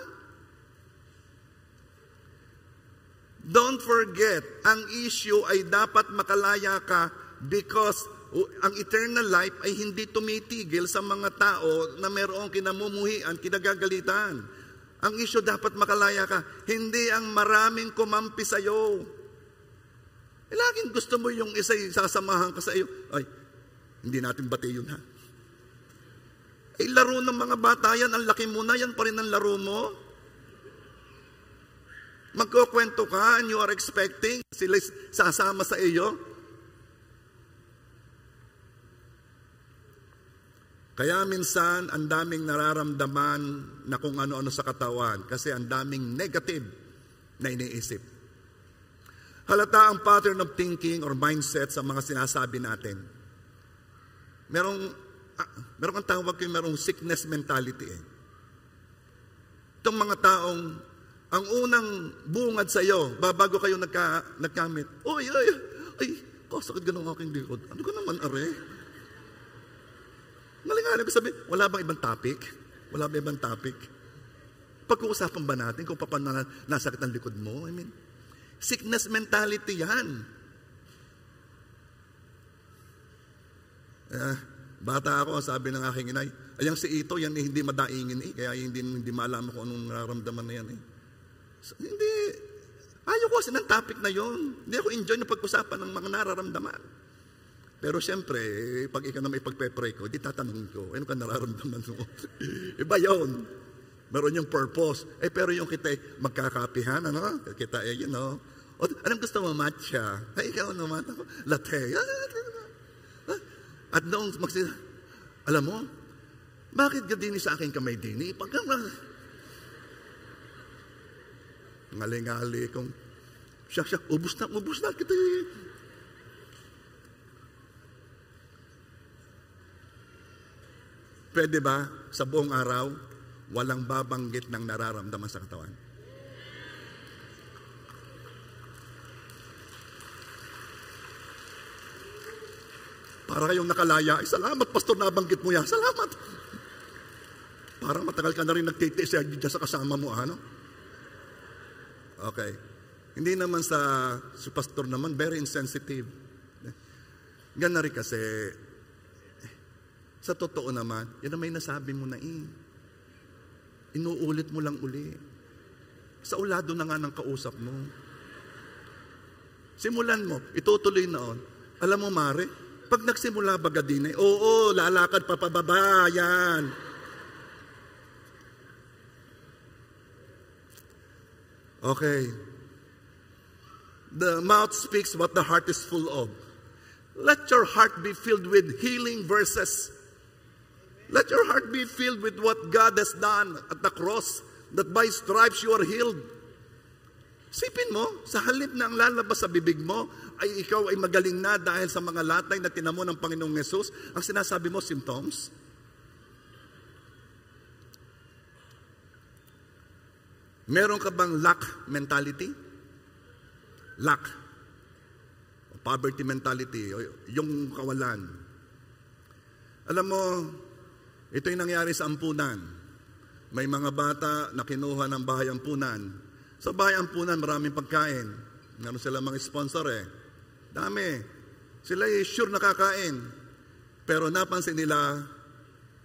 Don't forget, ang issue ay dapat makalaya ka because ang eternal life ay hindi tumitigil sa mga tao na mayroong kinamumuhian, kinagagalitan. Ang issue dapat makalaya ka, hindi ang maraming kumampi sa iyo. Laging gusto mo yung isa sasamahan ka sa iyo. Ay, hindi natin bati yun ha. Ay, laro ng mga bata yan, ang laki mo na, yan pa rin ang laro mo. Magkukwento ka and you are expecting sila sasama sa iyo. Kaya minsan, ang daming nararamdaman na kung ano-ano sa katawan kasi ang daming negative na iniisip. Halata ang pattern of thinking or mindset sa mga sinasabi natin. Merong ang tawag kayo, merong sickness mentality. Itong mga taong, ang unang bungad sa iyo, bago kayo nagkamit, ay, sakit ganun aking likod. Ano ka naman, are? Malingalan ko sabihin, wala bang ibang topic? Wala bang ibang topic? Pag-uusapan ba natin kung paano nasakit ang likod mo? I mean, sickness mentality yan. Bata ako, sabi ng aking inay, ayang si Ito, yan hindi madaingin kaya hindi malaman ko anong nararamdaman na yan So, hindi, ayaw ko kasi ng topic na yon. Hindi ako enjoy na pag-usapan ng mga nararamdaman. Pero siyempre, pag ikaw na may pagpe-pray ko, di tatanungin ko, ano ka nararamdaman mo? Iba yun. Meron yung purpose. Pero yung kita magkakapihan, ano? Kita anong gusto mo, matcha? Ay, ikaw naman, latte. At noong alam mo, bakit ka dini sa akin kamay dini? ngali-ngali kung, siya, ubus na, kita. Pwede ba sa buong araw, walang babanggit ng nararamdaman sa katawan? Para kayong nakalaya, ay salamat pastor, nabanggit mo yan. Salamat. Parang matagal ka na rin nagtitiis sa kasama mo, ano? Okay. Hindi naman si pastor naman, very insensitive. Ganun rin kasi, sa totoo naman, yan na may nasabi mo na inuulit mo lang uli. Sa ulado na nga ng kausap mo. Simulan mo, itutuloy noon. Alam mo, Mare, pag nagsimula bagadine, oo, lalakad pa pababa, yan. Okay. The mouth speaks what the heart is full of. Let your heart be filled with healing verses. Let your heart be filled with what God has done at the cross, that by stripes you are healed. Sipin mo, sa halip na ang lalabas sa bibig mo, ay ikaw ay magaling na dahil sa mga latay na tinamo ng Panginoong Yesus, ang sinasabi mo, symptoms. Meron ka bang lack mentality? Lack. Poverty mentality, yung kawalan. Alam mo, ito yung nangyari sa ampunan. May mga bata na kinuha ng bahay ampunan. Sa bahay ampunan, maraming pagkain. Meron sila mga sponsor Dami. Sila sure nakakain. Pero napansin nila,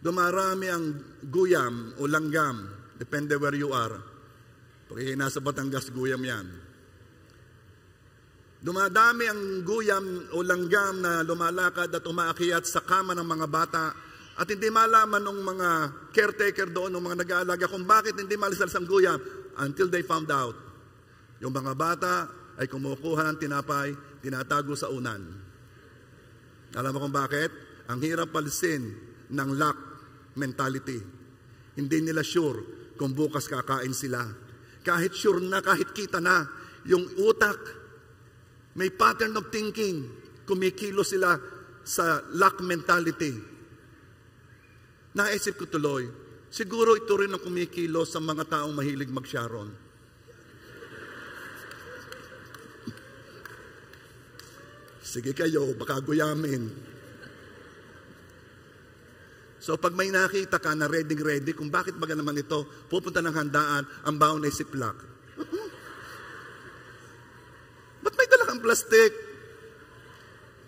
dumarami ang guyam o langgam. Depende where you are. Pag nasa Batangas, guyam yan. Dumadami ang guyam o langgam na lumalakad at umaakyat sa kama ng mga bata. At hindi malaman ng mga caretaker doon, ng mga nag-aalaga kung bakit hindi malisal sa guyam until they found out. Yung mga bata ay kumukuha ng tinapay, tinatago sa unan. Alam mo kung bakit? Ang hirap palisin ng lack mentality. Hindi nila sure kung bukas kakain sila. Kahit sure na, kahit kita na, yung utak, may pattern of thinking, kumikilo sila sa lack mentality. Naisip ko tuloy, siguro ito rin ang kumikilo sa mga taong mahilig mag-Sharon. Sige kayo, baka guyamin. So pag may nakita ka na ready, kung bakit baga naman ito, pupunta ng handaan, ang baon ay siplak. Ba't may dala kang plastic?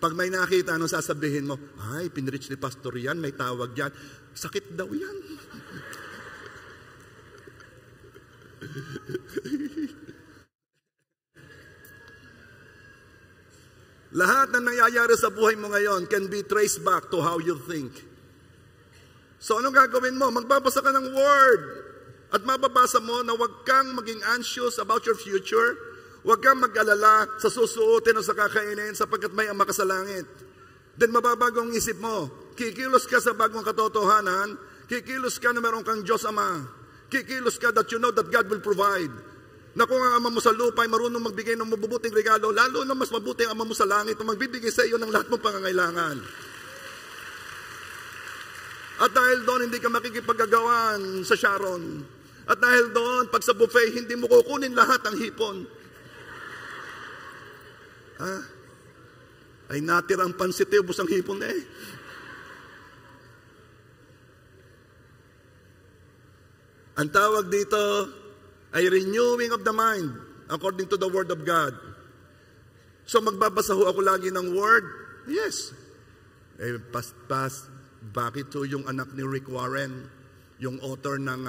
Pag may nakita, anong sasabihin mo? Ay, pinrich ni pastor yan, may tawag yan. Sakit daw yan. Lahat ng nangyayari sa buhay mo ngayon can be traced back to how you think. So anong gagawin mo? Magbabasa ka ng word. At mababasa mo na huwag kang maging anxious about your future. Huwag kang mag-alala sa susuotin o sa kakainin sapagkat may Ama ka sa langit. Then mababago ang isip mo. Kikilos ka sa bagong katotohanan. Kikilos ka na meron kang Diyos Ama. Kikilos ka that you know that God will provide. Na kung ang Ama mo sa lupa ay marunong magbigay ng mabubuting regalo, lalo na mas mabuti ang Ama mo sa langit na magbibigay sa iyo ng lahat mong pangangailangan. At dahil doon, hindi ka makikipagagawan sa Sharon. At dahil doon, pag sa buffet, hindi mo kukunin lahat ang hipon. Ay natirang pansit, ubos ang hipon Ang tawag dito ay renewing of the mind according to the Word of God. So magbabasa ho ako lagi ng Word? Yes. Bakit to yung anak ni Rick Warren, yung author ng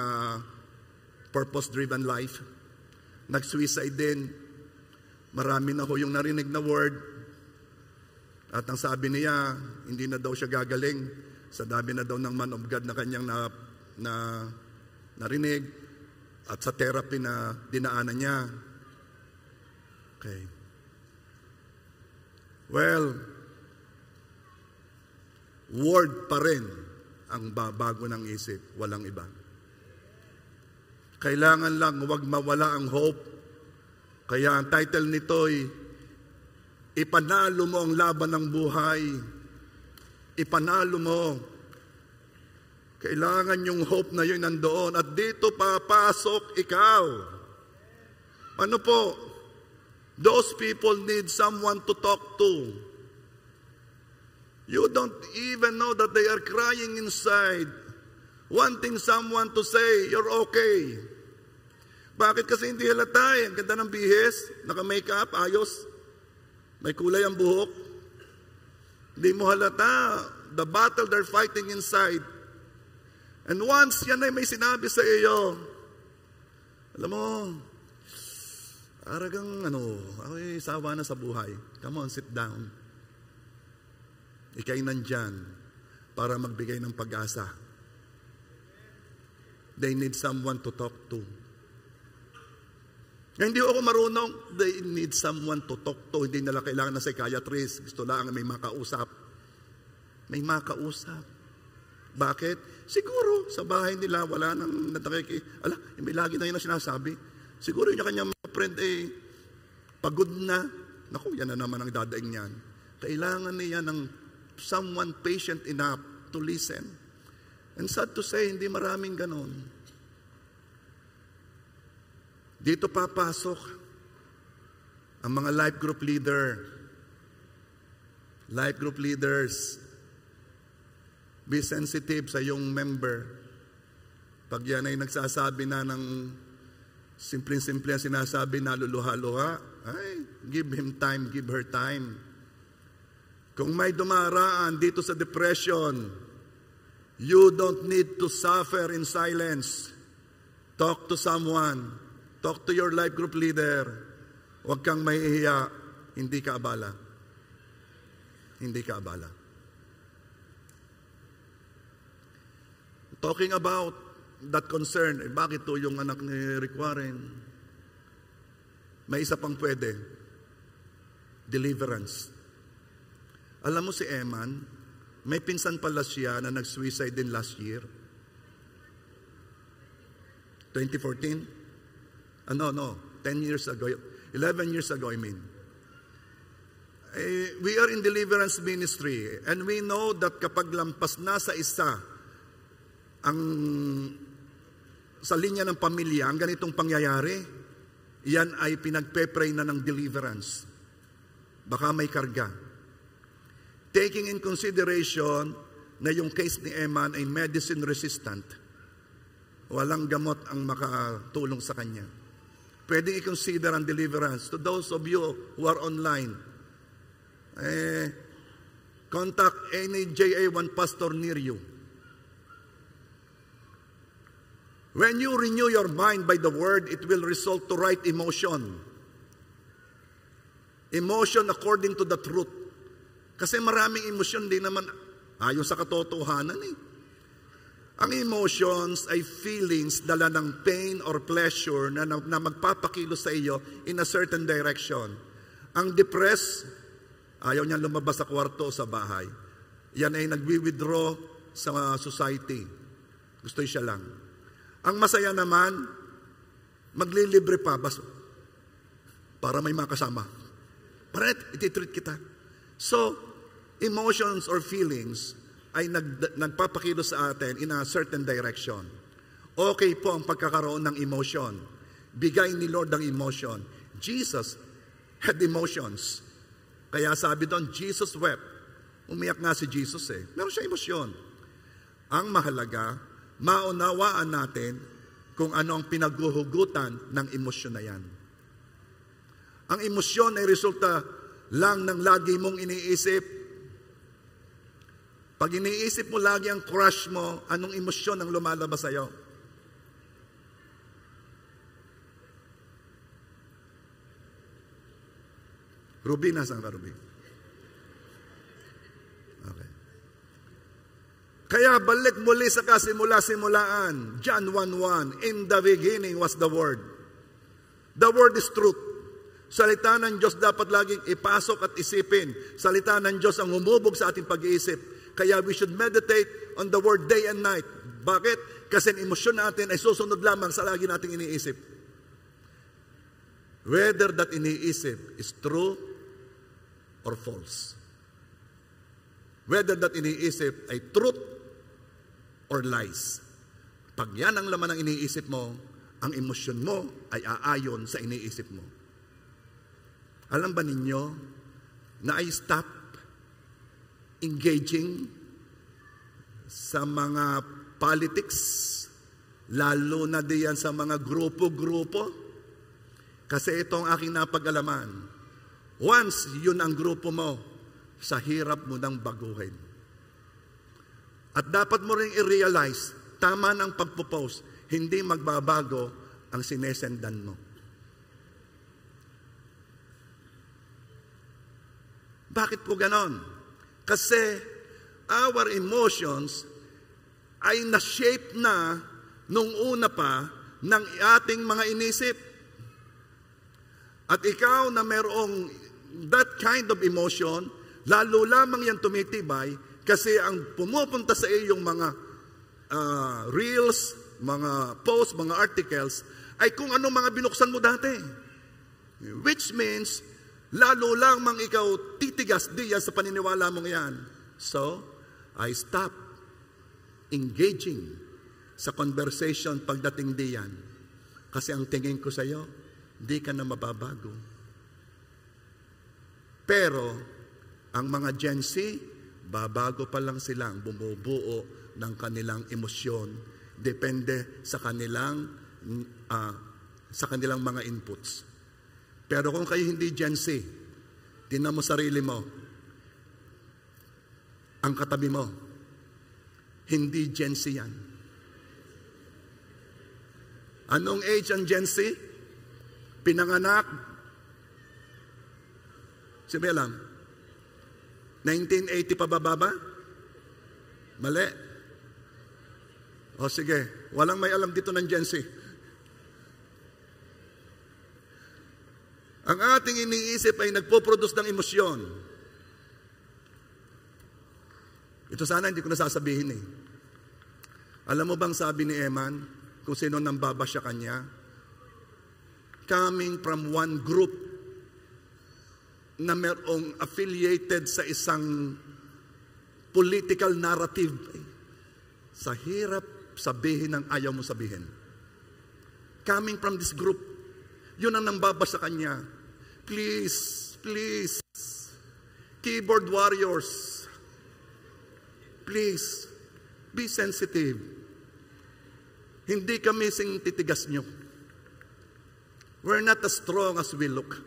Purpose-Driven Life, nag-suicide din. Marami na ho yung narinig na word. At ang sabi niya, hindi na daw siya gagaling. Sa dami na daw ng man of God na kanyang narinig. At sa therapy na dinaanan niya. Okay. Well, word pa rin ang babago ng isip. Walang iba. Kailangan lang huwag mawala ang hope Kaya ang title nito'y Ipanalo mo ang laban ng buhay. Ipanalo mo. Kailangan yung hope na yun nandoon. At dito papasok ikaw. Ano po? Those people need someone to talk to. You don't even know that they are crying inside, wanting someone to say, you're okay. Bakit? Kasi hindi halata eh. Ang ganda ng bihis, naka-makeup, ayos. May kulay ang buhok. Hindi mo halata the battle they're fighting inside. And once yan ay may sinabi sa iyo, alam mo, aragang ako'y sawa na sa buhay. Come on, sit down. Ika'y nandyan para magbigay ng pag-asa. They need someone to talk to. Hindi ako marunong. They need someone to talk to. Hindi nila kailangan na psychiatrist. Gusto lang may makausap. May makausap. Bakit? Siguro sa bahay nila wala nang may lagi na yun ang sinasabi. Siguro yung kanyang mga friend pagod na. Naku, yan na naman ang dadaing niyan. Kailangan niya ng someone patient enough to listen. And sad to say, hindi maraming ganon. Dito papasok ang mga life group leader. Life group leaders. Be sensitive sa iyong member. Pag yan ay nagsasabi na ng simpleng-simple ang sinasabi na luluha-luha, ay, give him time, give her time. Kung may dumaraan dito sa depression, you don't need to suffer in silence. Talk to someone. Talk to your life group leader. Huwag kang maiiya. Hindi ka abala. Hindi ka abala. Talking about that concern, bakit to yung anak ni Rick Warren? May isa pang pwede. Deliverance. Alam mo si Eman, may pinsan pala siya na nag-suicide din last year. 2014? 10 years ago. 11 years ago, I mean. We are in deliverance ministry and we know that kapag lampas na sa isa sa linya ng pamilya, ang ganitong pangyayari, yan ay pinagpe-pray na ng deliverance. Baka may karga. Taking in consideration na yung case ni Eman ay medicine resistant, walang gamot ang makatulong sa kanya. Pwedeng i-consider ang deliverance. To those of you who are online, contact any JA1 pastor near you. When you renew your mind by the word, it will result to right emotion. Emotion according to the truth. Kasi maraming emosyon din naman ayon sa katotohanan eh. Ang emotions ay feelings dala ng pain or pleasure na magpapakilos sa iyo in a certain direction. Ang depressed, ayaw niya lumabas sa kwarto o sa bahay. Yan ay nagwi-withdraw sa society. Gusto siya lang. Ang masaya naman, maglilibre pa para may makasama. Para ititreat kita. So, emotions or feelings ay nagpapakilos sa atin in a certain direction. Okay po ang pagkakaroon ng emotion. Bigay ni Lord ang emotion. Jesus had emotions. Kaya sabi doon, Jesus wept. Umiyak nga si Jesus eh. Meron siya emosyon. Ang mahalaga, maunawaan natin kung ano ang pinaghuhugutan ng emosyon na yan. Ang emosyon ay resulta lang ng lagi mong iniisip. Pag iniisip mo lagi ang crush mo, anong emosyon ang lumalabas sa'yo? Ruby, nasaan ka, Ruby? Okay. Kaya balik muli sa kasimula-simulaan. John 1:1, in the beginning was the Word. The Word is truth. Salita ng Diyos dapat laging ipasok at isipin. Salita ng Diyos ang humubog sa ating pag-iisip. Kaya we should meditate on the Word day and night. Bakit? Kasi ang emosyon natin ay susunod lamang sa lagi nating iniisip. whether that iniisip is true or false. Whether that iniisip ay truth or lies. Pag yan ang laman ng iniisip mo, ang emosyon mo ay aayon sa iniisip mo. Alam ba ninyo na I stop engaging sa mga politics, lalo na diyan sa mga grupo-grupo? Kasi ito ang aking napag-alaman. Once yun ang grupo mo, sa hirap mo nang baguhin. At dapat mo rin i-realize, tama ng pagpo-post, hindi magbabago ang sinesendan mo. Bakit po ganon? Kasi our emotions ay na-shape na nung una pa ng ating mga inisip. At ikaw na merong that kind of emotion, lalo lamang yan tumitibay kasi ang pumupunta sa iyong mga reels, mga posts, mga articles, ay kung anong mga binuksan mo dati. Which means, lalo lamang ikaw titigas diyan sa paniniwala mong yan. So, I stop engaging sa conversation pagdating diyan. Kasi ang tingin ko sa iyo, di ka na mababago. Pero, ang mga Gen Z, babago pa lang silang bumubuo ng kanilang emosyon. Depende sa kanilang mga inputs. Pero kung kayo hindi Gen Z, tingnan mo sarili mo, ang katabi mo, hindi Gen Z yan. Anong age ang Gen Z? Pinanganak? Sino alam? 1980 pa bababa? Mali. O sige, walang may alam dito ng Gen Z. Ang ating iniisip ay nagpo-produce ng emosyon. Ito sana hindi ko nasasabihin eh. Alam mo bang sabi ni Eman, kung sino nang babasya kanya? Coming from one group na merong affiliated sa isang political narrative. Sa hirap sabihin ang ayaw mo sabihin. Coming from this group, yun ang nambabasa kanya. Please, please, keyboard warriors, please, be sensitive. Hindi kami titigas nyo. We're not as strong as we look.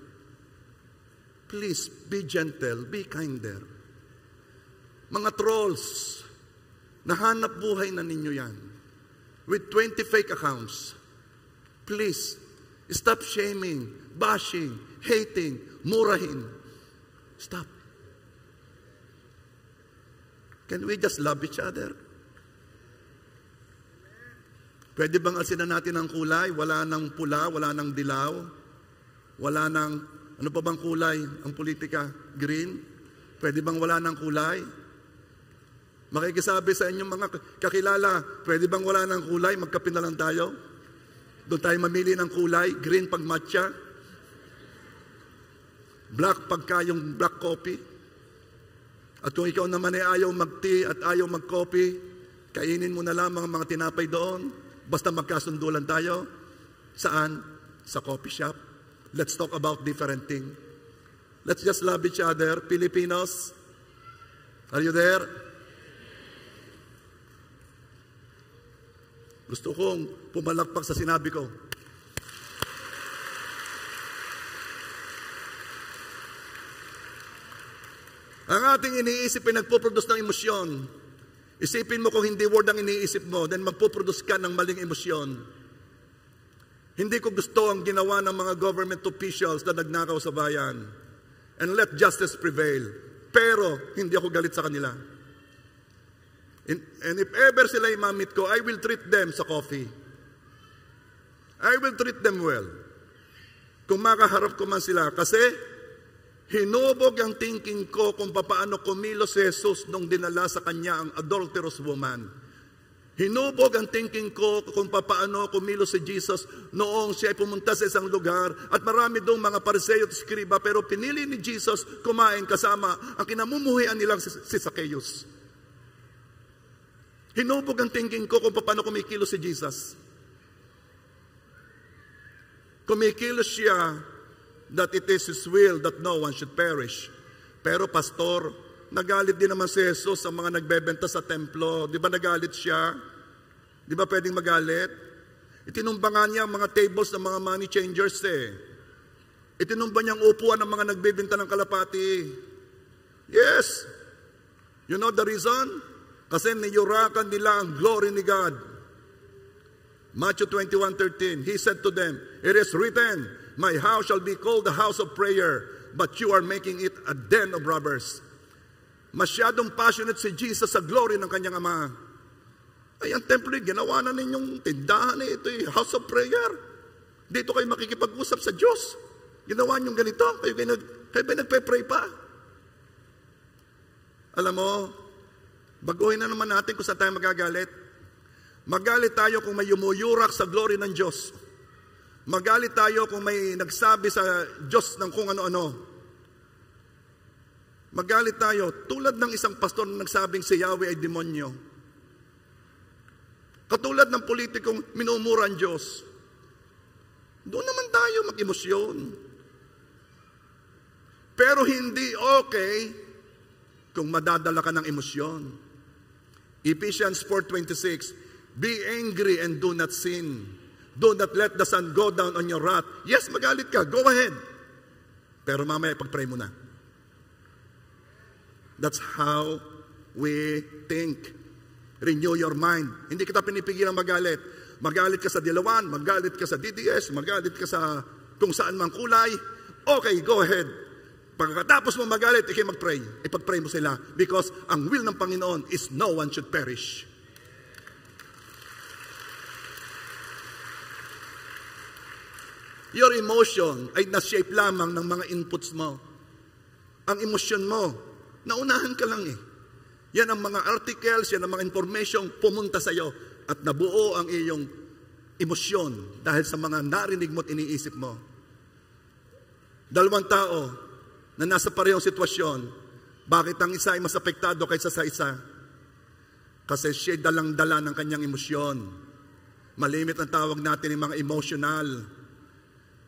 Please, be gentle, be kinder. Mga trolls, nahanap buhay na ninyo yan. With 20 fake accounts. Please, stop shaming, bashing, hating, murahin. Stop. Can we just love each other? Pwede bang alsinan natin ang kulay? Wala nang pula, wala nang dilaw, wala nang, ano pa bang kulay ang politika? Green? Pwede bang wala nang kulay? Makikisabi sa inyong mga kakilala, pwede bang wala nang kulay? Magkape na lang tayo. Doon tayo mamili ng kulay. Green pag matcha. Black pagka yung black coffee. At kung ikaw naman ay ayaw mag-tea at ayaw mag-coffee, kainin mo na lamang ang mga tinapay doon. Basta magkasundulan tayo. Saan? Sa coffee shop. Let's talk about different things. Let's just love each other. Filipinos, are you there? Gusto kong pumalakpak sa sinabi ko. Ang ating iniisip ay nagpo-produce ng emosyon. Isipin mo kung hindi word ang iniisip mo, then magpo-produce ka ng maling emosyon. Hindi ko gusto ang ginawa ng mga government officials na nagnakaw sa bayan. And let justice prevail. Pero, hindi ako galit sa kanila. And if ever sila imamit ko, I will treat them sa coffee. I will treat them well. Kung makaharap ko man sila. Kasi, hinubog ang thinking ko kung paano kumilos si Jesus nung dinala sa kanya ang adulterous woman. Hinubog ang thinking ko kung paano kumilos si Jesus noong siya ay pumunta sa isang lugar at marami doong mga Pariseo at Skriba, pero pinili ni Jesus kumain kasama ang kinamumuhian nilang si Zacchaeus. Hinubog ang thinking ko kung paano kumikilos si Jesus. Kumikilos siya that it is His will that no one should perish. Pero pastor, nagalit din naman si Jesus sa mga nagbebenta sa templo. Di ba nagalit siya? Di ba pwedeng magalit? Itinumbangan niya ang mga tables ng mga money changers eh. Itinumba niya ang upuan ng mga nagbebenta ng kalapati. Yes. You know the reason? Kasi niyurakan nila ang glory ni God. Matthew 21:13, He said to them, "It is written, my house shall be called the house of prayer, but you are making it a den of robbers." Masyadong passionate si Jesus sa glory ng kanyang Ama. Ay, ang templo, ginawa na ninyong tindahan eh. Ito eh, house of prayer. Dito kayo makikipag-usap sa Diyos. Ginawa niyong ganito. Kayo nagpe-pray pa. Alam mo, baguhin na naman natin kung saan tayo magagalit. Magalit tayo kung may yumuyurak sa glory ng Diyos. Magalit tayo kung may nagsabi sa Diyos ng kung ano-ano. Magalit tayo tulad ng isang pastor na nagsabing si Yahweh ay demonyo. Katulad ng politikong minumura ang Diyos. Doon naman tayo mag-emosyon. Pero hindi okay kung madadala ka ng emosyon. Ephesians 4:26, "Be angry and do not sin. Do not let the sun go down on your wrath." Yes, magalit ka. Go ahead. Pero mamaya pag-pray mo na. That's how we think. Renew your mind. Hindi kita pinipigilan magalit. Magalit ka sa Dilawan, magalit ka sa DDS, magalit ka sa kung saan mang kulay. Okay, go ahead. Pagkatapos mo magalit, mag-pray. Ipag-pray mo sila. Because ang will ng Panginoon is no one should perish. Your emotion ay na-shape lamang ng mga inputs mo. Ang emosyon mo, naunahan ka lang eh. Yan ang mga articles, yan ang mga information pumunta sa iyo at nabuo ang iyong emosyon dahil sa mga narinig mo at iniisip mo. Dalawang tao na nasa parehong sitwasyon, bakit ang isa ay mas apektado kaysa sa isa? Kasi siya dalang-dala ng kanyang emosyon. Malimit ang tawag natin ng mga emotional.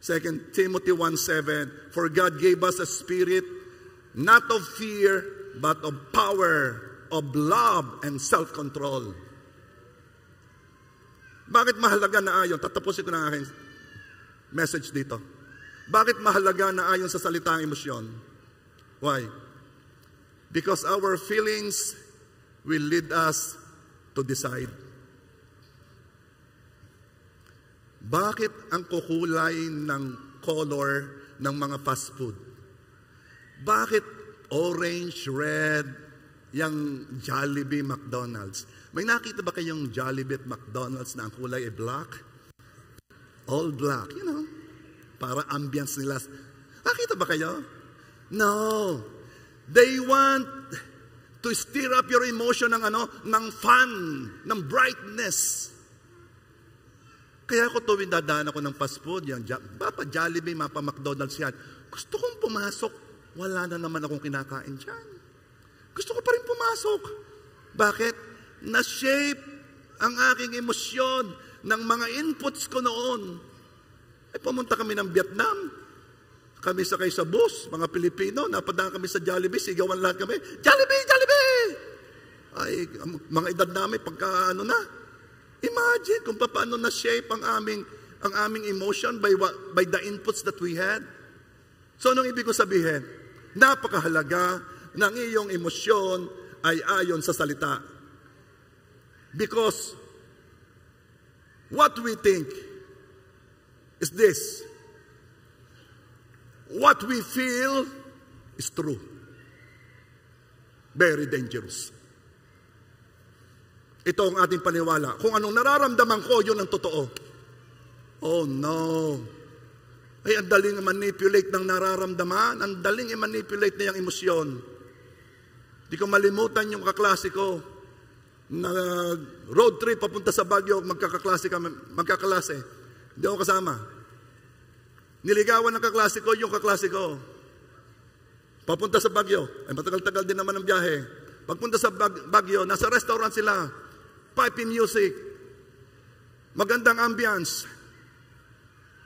2 Timothy 1:7, "For God gave us a spirit not of fear, but of power, of love, and self-control." Bakit mahalaga na ayon? Tatapusin ko na aking message dito. Bakit mahalaga na ayon sa salitang emosyon? Why? Because our feelings will lead us to decide. Bakit ang kukulay ng color ng mga fast food? Bakit orange, red, yung Jollibee, McDonald's? May nakita ba kayong Jollibee at McDonald's na ang kulay ay black? All black, you know. Para ambience nila. Nakita ba kayo? No. They want to stir up your emotion ng fun, ng brightness. Kaya ako tuwing dadaan ako ng fast food, yung mapa Jollibee, mapa McDonald's yan. Gusto kong pumasok, wala na naman akong kinakain dyan. Gusto ko pa rin pumasok. Bakit? Na-shape ang aking emosyon ng mga inputs ko noon. Ay, pumunta kami ng Vietnam. Kami sakay sa bus, mga Pilipino, napadaan kami sa Jollibee, sigawan lahat kami, "Jollibee! Jollibee!" Ay, mga edad namin, pagka na. Imagine kung paano na-shape ang aming emotion by the inputs that we had. So, anong ibig ko sabihin? Napakahalaga ng iyong emosyon ay ayon sa salita. Because what we think is this. What we feel is true. Very dangerous. Ito ang ating paniwala. Kung anong nararamdaman ko, yun ang totoo. Oh no. Ay, ang daling manipulate ng nararamdaman. Ang daling i-manipulate na yung emosyon. Di ko malimutan yung kaklase ko. road trip papunta sa Baguio, magkaklase. Hindi ako kasama. Niligawan ng kaklase ko, yung kaklase ko. Papunta sa Baguio. Ay matagal-tagal din naman ang biyahe. Pagpunta sa Baguio, nasa restaurant sila. Piping music. Magandang ambience.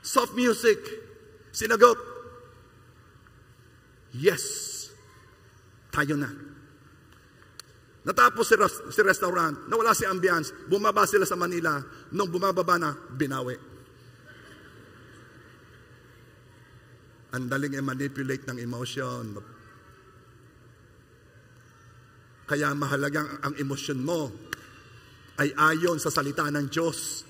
Soft music. Sinagot. Yes. Tayo na. Natapos si restaurant, nawala si ambience, bumaba sila sa Manila, nung bumababa na, binawi. Ang daling i-manipulate ng emotion. Kaya mahalagang ang emosyon mo ay ayon sa salita ng Diyos.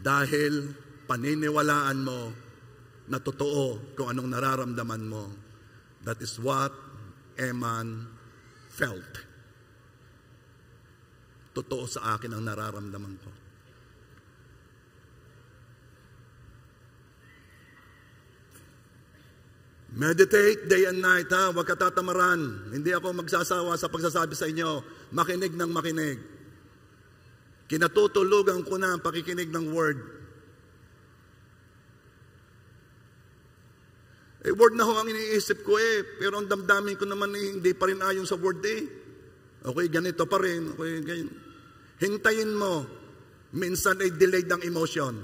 Dahil paniniwalaan mo na totoo kung anong nararamdaman mo. That is what Eman felt. Totoo sa akin ang nararamdaman ko. Meditate day and night, ha? Huwag katatamaran. Hindi ako magsasawa sa pagsasabi sa inyo. Makinig ng makinig. Kinatutulugan ko na ang pakikinig ng word. Word na ho ang iniisip ko pero ang damdamin ko naman hindi pa rin ayon sa word Okay, ganito pa rin. Okay, ganyan. Hintayin mo. Minsan ay delayed ang emotion.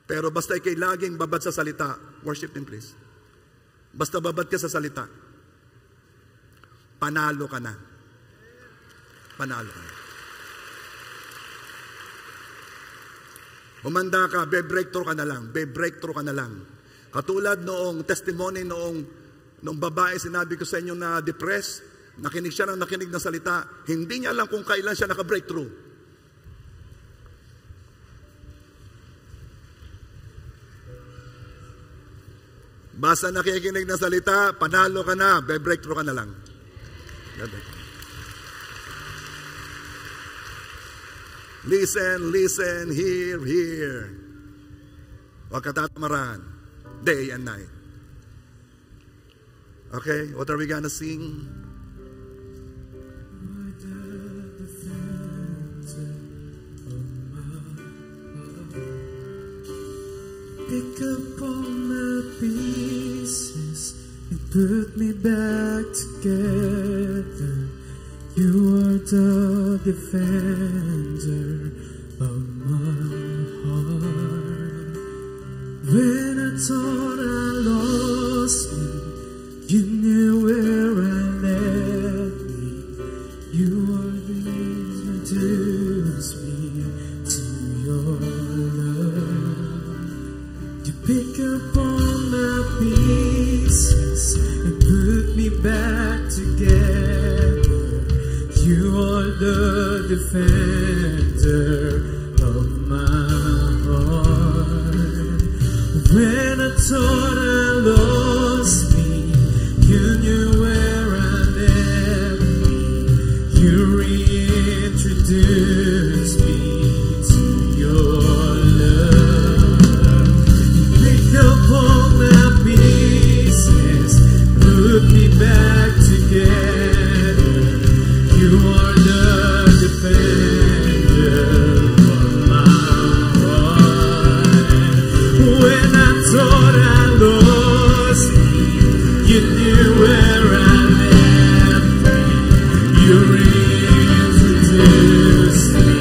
Pero basta ikay laging babad sa salita. Worship him please. Basta babad ka sa salita. Panalo ka na. Panalo ka na. Humanda ka, be-breakthrough ka na lang. Be-breakthrough ka na lang. Katulad noong testimony noong babae, sinabi ko sa inyo na depressed, nakinig siya ng nakinig na salita, hindi niya alam kung kailan siya naka-breakthrough. Basta nakikinig na salita, panalo ka na, be-breakthrough ka na lang. Listen, hear. Huwag katatamaran. Day and night. Okay, what are we gonna sing? Pick up all my pieces and put me back together. You are the defender of my heart. When I thought I lost you, you knew where I led me. You are the introduce me to your love. You pick up all my pieces and put me back together. You are the defender of my heart. When I thought I lost me, you knew where I led me. You reintroduced me to your love. You pick up all my pieces, put me back together. You are the defender of my heart. When I thought I lost me, you knew where I left me. You reintroduced me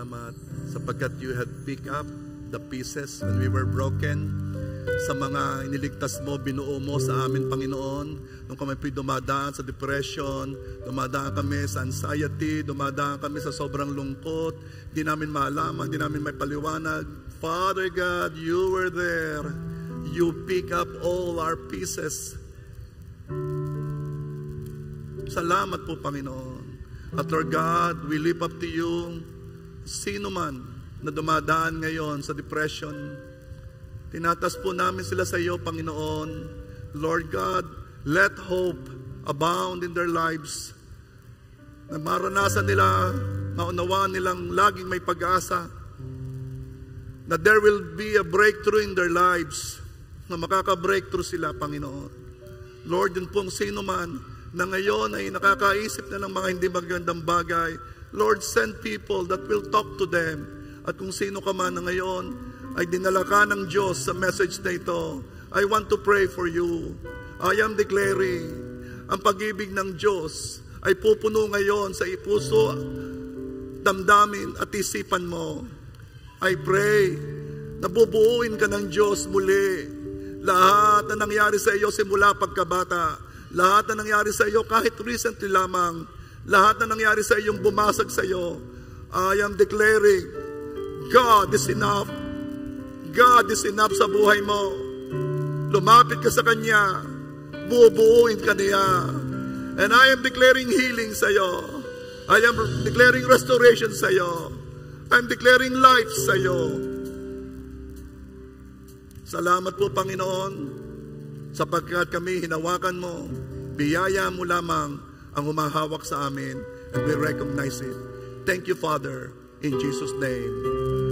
salamat sapagkat you had picked up the pieces when we were broken. Sa mga iniligtas mo, binuo mo sa amin, Panginoon. Nung kami dumadaan sa depression, dumadaan kami sa anxiety, dumadaan kami sa sobrang lungkot, di namin maalaman, di namin may paliwanag. Father God, you were there. You pick up all our pieces. Salamat po, Panginoon. At Lord God, we lift up to you sino man na dumadaan ngayon sa depression. Tinatas po namin sila sa iyo, Panginoon. Lord God, let hope abound in their lives. Na maranasan nila, maunawaan nilang laging may pag-asa. That there will be a breakthrough in their lives. Na makaka-breakthrough sila, Panginoon. Lord, yun pong sino man na ngayon ay nakakaisip na ng mga hindi magandang bagay. Lord, send people that will talk to them. At kung sino ka man na ngayon ay dinala ka ng Diyos sa message na ito, I want to pray for you. I am declaring, ang pag-ibig ng Diyos ay pupuno ngayon sa puso, damdamin at isipan mo. I pray, nabubuuin ka ng Diyos muli. Lahat na nangyari sa iyo simula pagkabata, lahat na nangyari sa iyo kahit recently lamang, lahat na nangyari sa iyong bumasag sa iyo, I am declaring, God is enough. God is enough sa buhay mo. Lumapit ka sa Kanya. Bubuuin ka niya. And I am declaring healing sa iyo. I am declaring restoration sa iyo. I am declaring life sa iyo. Salamat po, Panginoon, sapagkat kami hinawakan mo. Biyaya mo lamang ang humahawak sa amin. And we recognize it. Thank you, Father. In Jesus' name.